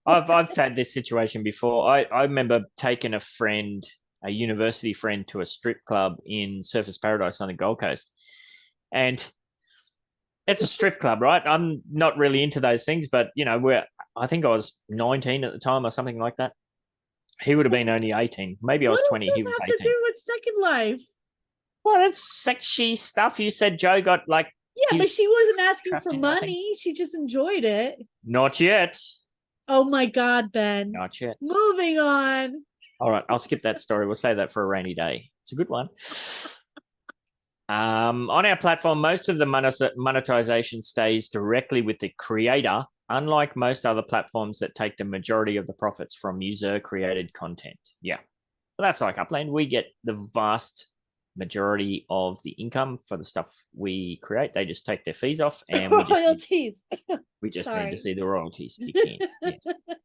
I've had this situation before. I remember taking a university friend, to a strip club in Surfers Paradise on the Gold Coast. And it's a strip club, right? I'm not really into those things, but I think I was 19 at the time or something like that. He would have been only 18. Maybe I was 20. He was 18. What does this have to do with Second Life? Well, that's sexy stuff. You said Joe got like... Yeah, but she wasn't asking for money. She just enjoyed it. Not yet. Oh my God, Ben. Not yet. Moving on. All right, I'll skip that story. We'll save that for a rainy day. It's a good one. On our platform, most of the monetization stays directly with the creator, unlike most other platforms that take the majority of the profits from user-created content. Yeah, but that's like Upland. We get the vast majority of the income for the stuff we create. They just take their fees off, and we just need to see the royalties kick in. Yes.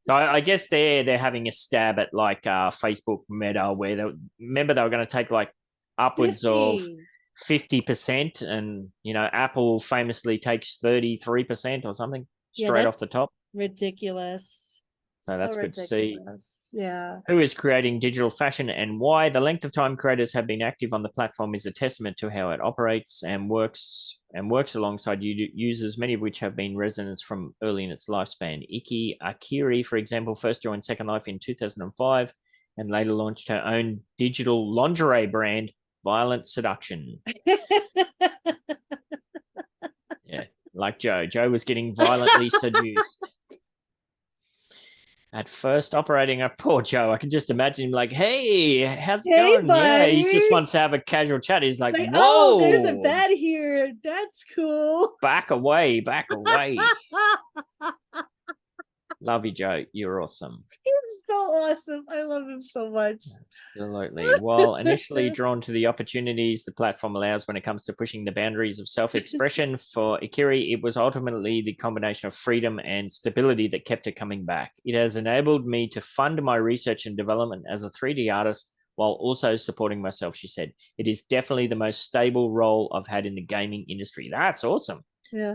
So I guess they're having a stab at like Facebook Meta, where they were going to take like upwards of 50%, and Apple famously takes 33% or something straight off the top. Ridiculous. So that's good to see. Yeah. Who is creating digital fashion and why? The length of time creators have been active on the platform is a testament to how it operates and works alongside users, many of which have been residents from early in its lifespan. Iki Akiri, for example, first joined Second Life in 2005 and later launched her own digital lingerie brand, Violent Seduction. Yeah, like Joe. Joe was getting violently seduced. At first operating a poor Joe, I can just imagine him like, hey, how's it going? Buddy. Yeah, he just wants to have a casual chat. He's like, whoa. Oh, there's a bed here. That's cool. Back away. Love you, Joe. You're awesome. He's so awesome. I love him so much. Absolutely. While initially drawn to the opportunities the platform allows when it comes to pushing the boundaries of self-expression, for Ikiri, it was ultimately the combination of freedom and stability that kept her coming back. It has enabled me to fund my research and development as a 3D artist while also supporting myself, she said. It is definitely the most stable role I've had in the gaming industry. That's awesome. Yeah.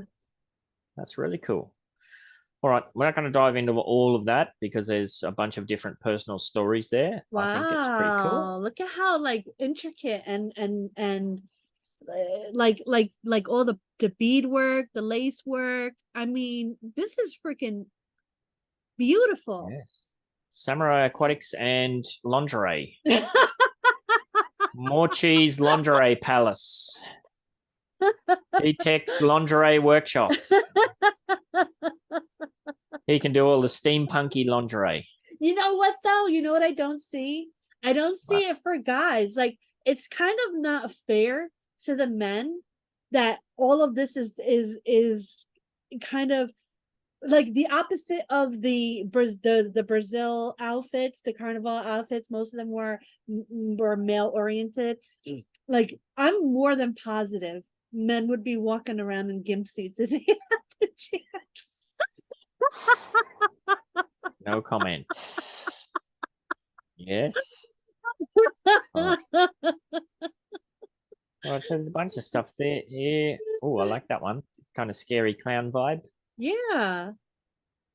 That's really cool. All right, we're not going to dive into all of that because there's a bunch of different personal stories there. Wow. I think it's pretty cool. Look at how like intricate and like all the beadwork, the lace work. I mean, this is freaking beautiful. Yes. Samurai Aquatics and lingerie. Morecheese Lingerie Palace. D-Tech's Lingerie Workshop. He can do all the steampunky lingerie. You know what though? You know what I don't see? I don't see it for guys. Like, it's kind of not fair to the men that all of this is kind of like the opposite of the Brazil outfits, the carnival outfits. Most of them were male oriented. Like, I'm more than positive men would be walking around in gimp suits if they had the chance. No comment. Yes. Oh. Well, so there's a bunch of stuff there. Yeah. Oh, I like that one. Kind of scary clown vibe. Yeah,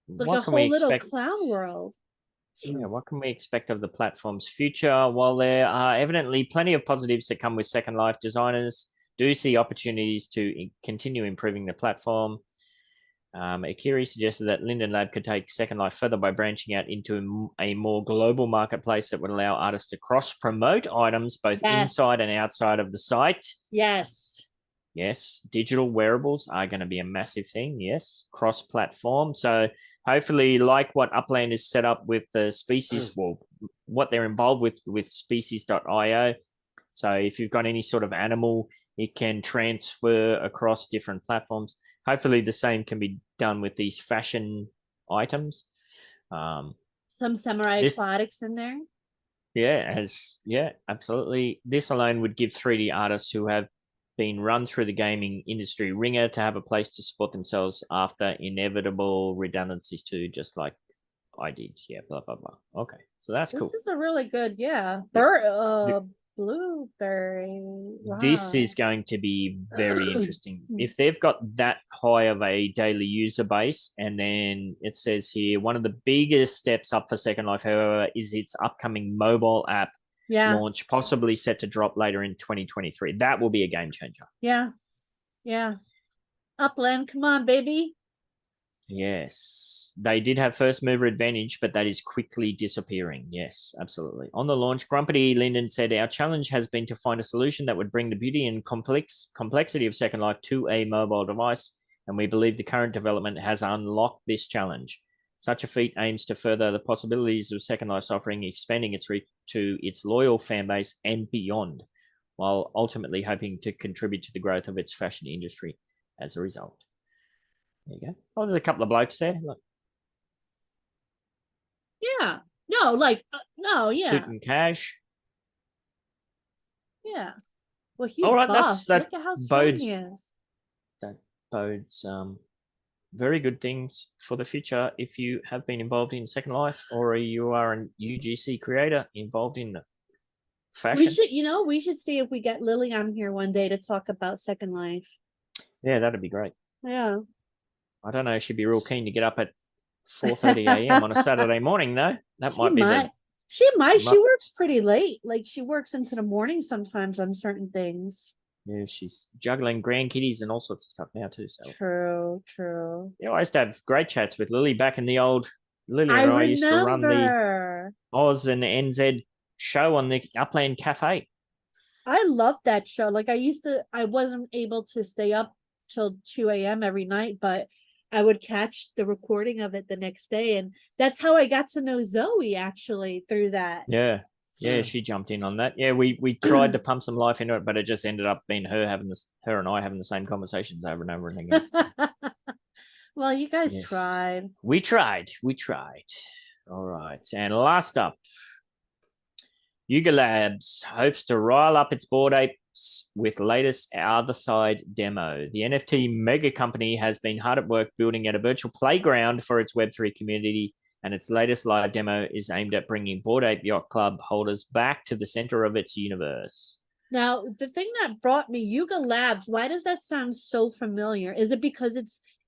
like What a can we whole little expect? clown world. Yeah, what can we expect of the platform's future? While there are evidently plenty of positives that come with Second Life, designers do see opportunities to continue improving the platform. Akiri suggested that Linden Lab could take Second Life further by branching out into a more global marketplace that would allow artists to cross-promote items both inside and outside of the site. Yes. Yes, digital wearables are going to be a massive thing. Yes, cross-platform. So hopefully, like what Upland is set up with the species, well, what they're involved with species.io. So if you've got any sort of animal, it can transfer across different platforms. Hopefully the same can be done with these fashion items. Some samurai aquatics in there. Yeah, absolutely. This alone would give 3D artists who have been run through the gaming industry ringer to have a place to support themselves after inevitable redundancies too, just like I did. Yeah, blah, blah, blah. Okay, so that's cool. This is a really good, blueberry. Wow. This is going to be very interesting. If they've got that high of a daily user base, and then it says here, one of the biggest steps up for Second Life, however, is its upcoming mobile app launch, possibly set to drop later in 2023. That will be a game changer. Yeah. Upland, come on, baby. Yes, they did have first mover advantage, but that is quickly disappearing. Yes, absolutely. On the launch, Grumpy Linden said, our challenge has been to find a solution that would bring the beauty and complexity of Second Life to a mobile device, and we believe the current development has unlocked this challenge. Such a feat aims to further the possibilities of Second Life's offering, expanding its reach to its loyal fan base and beyond, while ultimately hoping to contribute to the growth of its fashion industry as a result. There you go. Oh, there's a couple of blokes there. Look. Yeah. No, like, no, yeah. Toot and Cash. Yeah. Well, he's all right. buff. That Look at how strong he is. That bodes very good things for the future if you have been involved in Second Life or you are an UGC creator involved in fashion. We should see if we get Lily on here one day to talk about Second Life. Yeah, that'd be great. Yeah. I don't know. She'd be real keen to get up at 4:30 a.m. on a Saturday morning, though. That might be She might. She works pretty late. Like, she works into the morning sometimes on certain things. Yeah, she's juggling grandkiddies and all sorts of stuff now too. So True. Yeah, I used to have great chats with Lily back in the old. Lily and I used to run the Oz and NZ show on the Upland Cafe. I loved that show. Like, I wasn't able to stay up till 2 a.m. every night, but I would catch the recording of it the next day. And that's how I got to know Zoe, actually, through that. Yeah, she jumped in on that. Yeah, we tried to pump some life into it, but it just ended up being her and I having the same conversations over and over and again. So. Well, you guys tried. We tried. All right. And last up, Yuga Labs hopes to rile up its Bored Apes with latest Other Side demo. The NFT mega company has been hard at work building out a virtual playground for its Web3 community, and its latest live demo is aimed at bringing Bored Ape Yacht Club holders back to the center of its universe. Now, the thing that brought me, Yuga Labs, why does that sound so familiar? Is it because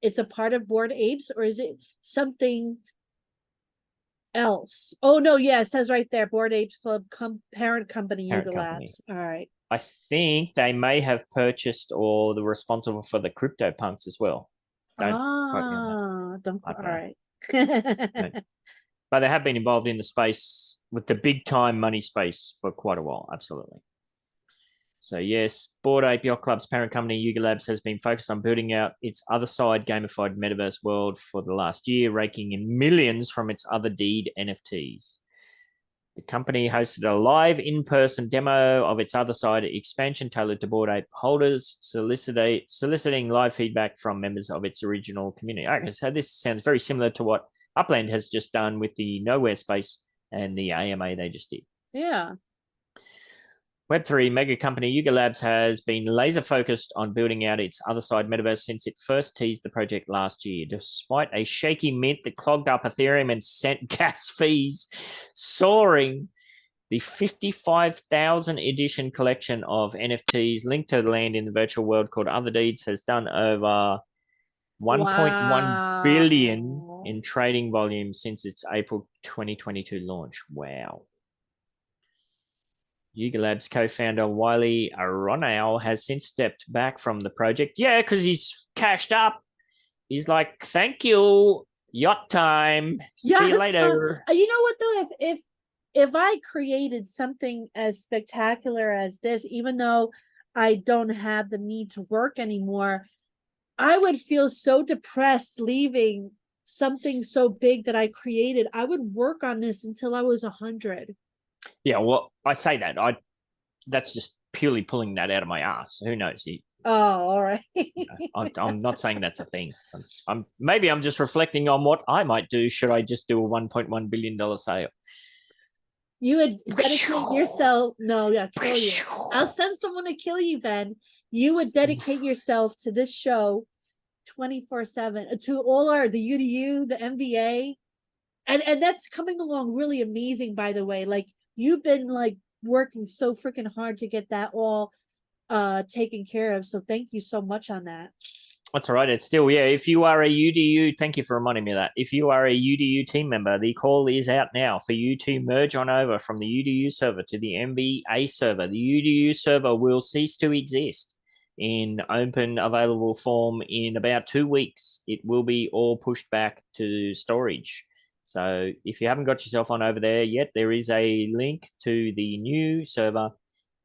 it's a part of Bored Apes, or is it something else? Oh, no, yeah, it says right there, Bored Apes Club parent company, Yuga Labs. All right. I think they may have purchased or they're responsible for the CryptoPunks as well. All right. But they have been involved in the space with the big time money space for quite a while. Absolutely. So yes, Bored Ape Yacht Club's parent company, Yuga Labs, has been focused on building out its Other Side gamified metaverse world for the last year, raking in millions from its Other Deed NFTs. The company hosted a live in-person demo of its Other Side expansion tailored to Bored Ape holders, soliciting live feedback from members of its original community. Okay, so this sounds very similar to what Upland has just done with the Nowhere space and the AMA they just did. Yeah. Web3 mega company Yuga Labs has been laser focused on building out its other side metaverse since it first teased the project last year. Despite a shaky mint that clogged up Ethereum and sent gas fees soaring, the 55,000 edition collection of NFTs linked to the land in the virtual world called Other Deeds has done over 1.1 billion in trading volume since its April 2022 launch. Wow. Yuga Labs co-founder Wiley Aronau has since stepped back from the project. Yeah, because he's cashed up. He's like, thank you, yacht time. See you later. You know what though? If I created something as spectacular as this, even though I don't have the need to work anymore, I would feel so depressed leaving something so big that I created. I would work on this until I was 100. Yeah, well, I say that. That's just purely pulling that out of my ass. Who knows? Oh, all right. I'm not saying that's a thing. Maybe I'm just reflecting on what I might do should I just do a $1.1 billion sale. You would dedicate yourself. No, yeah, kill you. I'll send someone to kill you, Ben. You would dedicate yourself to this show 24/7 to all the UDU, the MBA. And that's coming along really amazing, by the way. Like, you've been like working so freaking hard to get that all taken care of. So thank you so much on that. That's all right. It's still, yeah, if you are a UDU, thank you for reminding me of that. If you are a UDU team member, the call is out now for you to merge on over from the UDU server to the MBA server. The UDU server will cease to exist in open available form in about 2 weeks. It will be all pushed back to storage. So if you haven't got yourself on over there yet, there is a link to the new server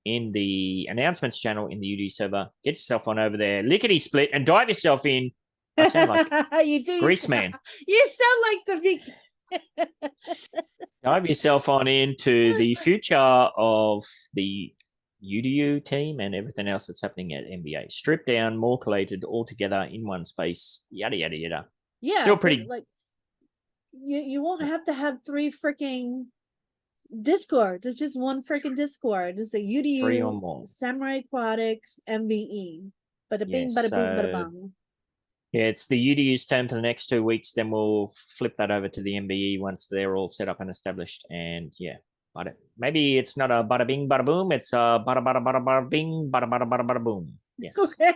in the announcements channel in the UD server. Get yourself on over there, lickety split, and dive yourself in. I sound like you do. Grease Man. You sound like the Dive yourself on into the future of the UDU team and everything else that's happening at NBA. Stripped down, more collated, all together in one space. Yada yada yada. Yeah, still pretty. So, like, you won't have to have 3 freaking Discord. There's just one freaking Discord. There's a UDU, 3 or more. Samurai Aquatics, MBE. Bada bing, Yes, bada boom, bada bang. Yeah, it's the UDU's turn for the next 2 weeks. Then we'll flip that over to the MBE once they're all set up and established. And yeah, but maybe it's not a bada bing, bada boom. It's a bada bada bada bada bing, bada bada bada bada boom. Yes. Okay.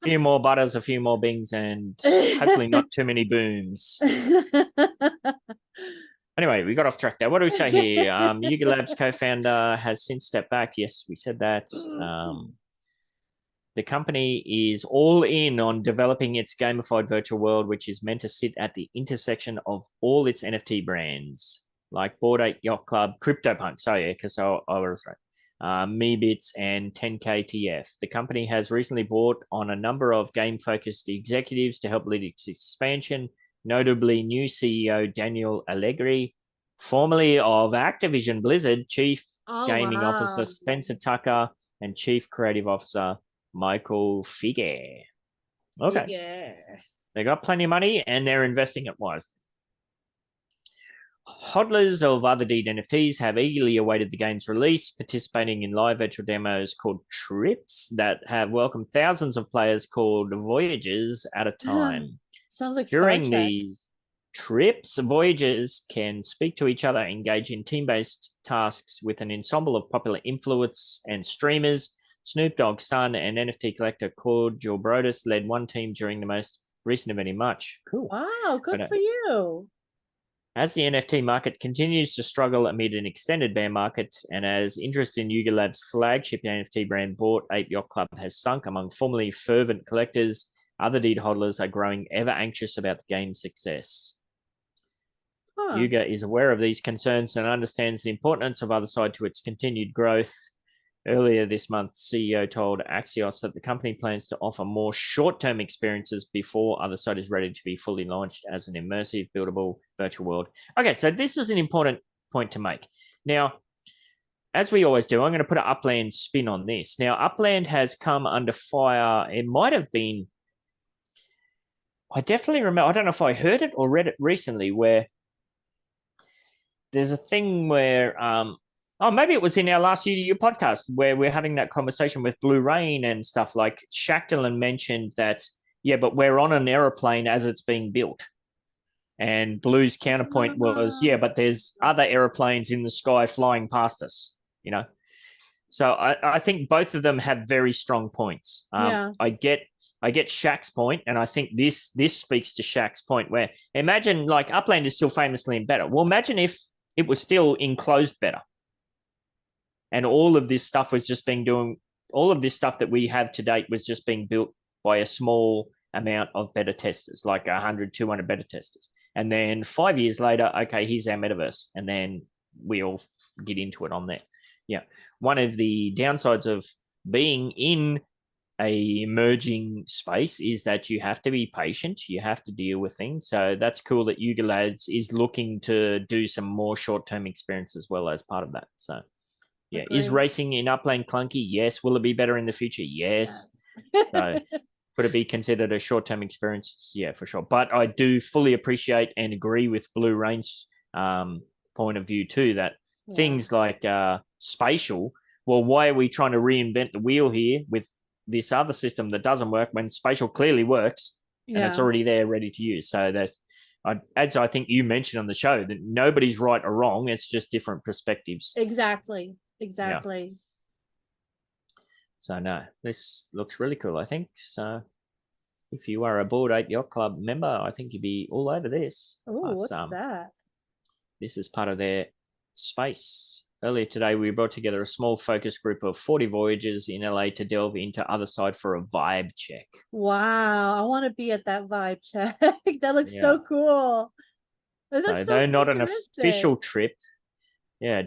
A few more butters, a few more bings, and hopefully not too many booms. Anyway, we got off track there. What do we say here? Yuga Labs co-founder has since stepped back. Yes, we said that. The company is all in on developing its gamified virtual world, which is meant to sit at the intersection of all its NFT brands, like Bored Ape Yacht Club, CryptoPunks. Oh, yeah, because I was right. Meebits and 10KTF. The company has recently brought on a number of game-focused executives to help lead its expansion, notably new CEO Daniel Allegri, formerly of Activision Blizzard, Chief Gaming Officer Spencer Tucker, and Chief Creative Officer Michael Fige. Okay. Yeah. They got plenty of money and they're investing it wisely. Hodlers of Other Deed NFTs have eagerly awaited the game's release, participating in live virtual demos called Trips that have welcomed thousands of players called Voyages at a time. Sounds like During Star Trek. these trips, Voyagers can speak to each other, engage in team-based tasks with an ensemble of popular influencers and streamers. Snoop Dogg's son and NFT collector Cord Gilbrodus led one team during the most recent event in March. Cool. Wow, good for you. As the NFT market continues to struggle amid an extended bear market, and as interest in Yuga Labs' flagship NFT brand Bored Ape Yacht Club has sunk among formerly fervent collectors, Other Deed hodlers are growing ever anxious about the game's success. Yuga is aware of these concerns and understands the importance of Other Side to its continued growth. Earlier this month, CEO told Axios that the company plans to offer more short-term experiences before Other Side is ready to be fully launched as an immersive, buildable virtual world. Okay, so this is an important point to make. Now, as we always do, I'm going to put an Upland spin on this. Now, Upland has come under fire. It might have been, I definitely remember, I don't know if I heard it or read it recently, where there's a thing where Oh, maybe it was in our last UDU podcast where we're having that conversation with Blue Rain and stuff. Like Shackdalen mentioned that, yeah, but we're on an aeroplane as it's being built. And Blue's counterpoint was, yeah, but there's other airplanes in the sky flying past us, you know? So I think both of them have very strong points. I get Shaq's point, and I think this speaks to Shaq's point where imagine like Upland is still famously in beta. Well, imagine if it was still enclosed beta. And all of this stuff was just all of this stuff that we have to date was just being built by a small amount of beta testers, like 100, 200 beta testers. And then 5 years later, okay, here's our metaverse. And then we all get into it on there. Yeah. One of the downsides of being in a emerging space is that you have to be patient. You have to deal with things. So that's cool that Yuga Labs is looking to do some more short-term experience as well as part of that. So yeah, is racing in Upland clunky? Yes. Will it be better in the future? Yes. So, could it be considered a short-term experience? Yeah, for sure. But I do fully appreciate and agree with Blue Range's point of view too, that things like spatial, well, why are we trying to reinvent the wheel here with this other system that doesn't work when spatial clearly works and it's already there ready to use? So that, as I think you mentioned on the show, that nobody's right or wrong. It's just different perspectives. Exactly. Yeah. So no, this looks really cool, I think. So if you are a Bored Ape Yacht Club member, I think you'd be all over this. Oh, what's that? This is part of their space. Earlier today, we brought together a small focus group of 40 voyagers in LA to delve into other side for a vibe check. Wow, I want to be at that vibe check. That looks so cool. That looks so though not an official trip,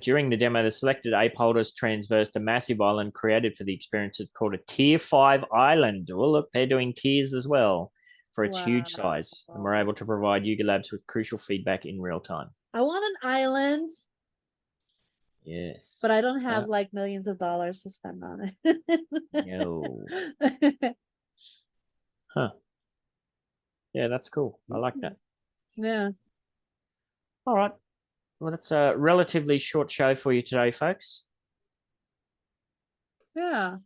during the demo, the selected ape holders traversed a massive island created for the experience. It's called a Tier 5 island. Oh, look, they're doing tiers as well for its huge size. And we're able to provide Yuga Labs with crucial feedback in real time. I want an island. Yes. But I don't have like millions of dollars to spend on it. No. Huh. Yeah, that's cool. I like that. Yeah. All right. Well, that's a relatively short show for you today, folks. Yeah.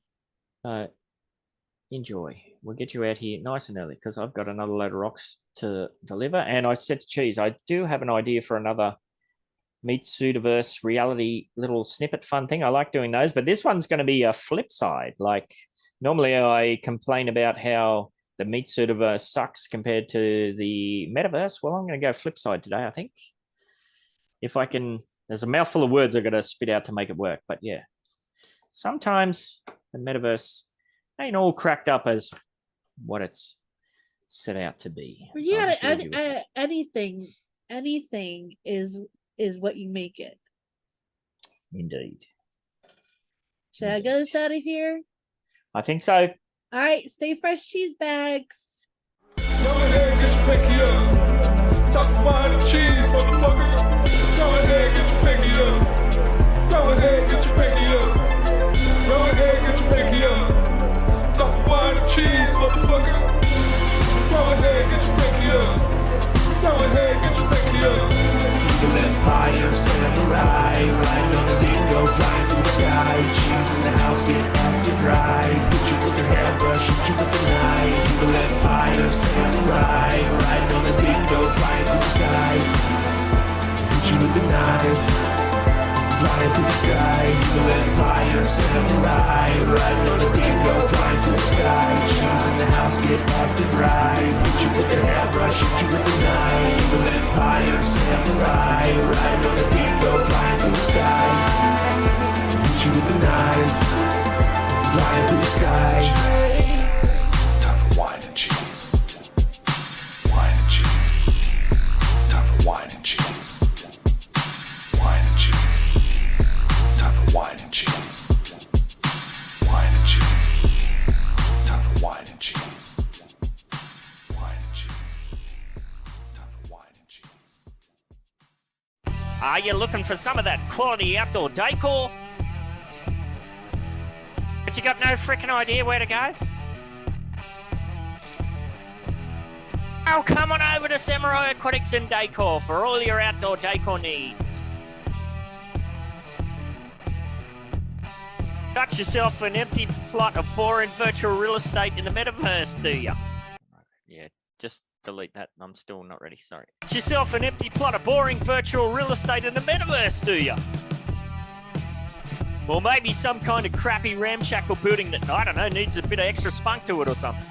Enjoy. We'll get you out here nice and early because I've got another load of rocks to deliver. And I said to Cheese, I do have an idea for another Metaverse reality little snippet fun thing. I like doing those, but this one's going to be a flip side. Like normally I complain about how the Metaverse sucks compared to the Metaverse. Well, I'm going to go flip side today, I think. If I can, there's a mouthful of words I've got to spit out to make it work. But yeah, sometimes the Metaverse ain't all cracked up as what it's set out to be. Yeah, anything is what you make it. Indeed. Should I get us out of here? I think so. All right, stay fresh, cheese bags. Go ahead, get your pinky up. Talk wine and cheese, motherfucker. Go ahead, get your pinky up. Go ahead, get your pinky up. Go ahead, get your pinky up. Talk wine and cheese, motherfucker. Go ahead, get your pinky up. Go ahead, get your pinky up. You let fire samurai ride on the dingo, flying through the sky. Cheese in the house, get off the drive. Hit you with the hairbrush, hit you with the knife. You let fire samurai ride on the dingo, flying through the sky. Hit you with the knife, flying through the sky. You let fire samurai ride on the dingo, flying through the sky. Cheese in the house, get off the drive. Hit you with the hairbrush, hit you with the knife. You let fire samurai ride on the dingo, flying through the sky. Hit you with the knife, flying through the sky. Time for wine and cheese. Wine and cheese. Time for wine and cheese. Wine and cheese. Time for wine and cheese. Wine and cheese. Time for wine and cheese. Wine and cheese. Time for wine and cheese. Are you looking for some of that quality outdoor decor? But you got no freaking idea where to go? Oh, come on over to Samurai Aquatics and Decor for all your outdoor decor needs. Got yourself an empty plot of boring virtual real estate in the metaverse, do ya? Yeah, just delete that. I'm still not ready, sorry. Got yourself an empty plot of boring virtual real estate in the metaverse, do ya? Or maybe some kind of crappy ramshackle building that, I don't know, needs a bit of extra spunk to it or something.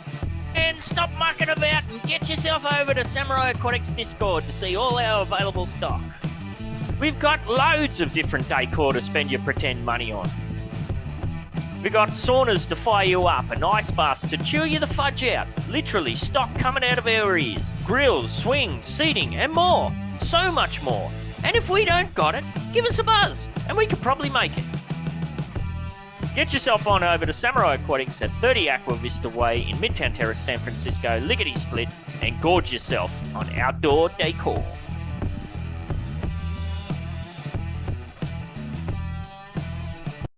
And stop mucking about and get yourself over to Samurai Aquatics Discord to see all our available stock. We've got loads of different decor to spend your pretend money on. We got saunas to fire you up and ice baths to chew you the fudge out. Literally stock coming out of our ears. Grills, swings, seating and more. So much more. And if we don't got it, give us a buzz and we could probably make it. Get yourself on over to Samurai Aquatics at 30 Aqua Vista Way in Midtown Terrace, San Francisco, lickety split, and gorge yourself on outdoor decor.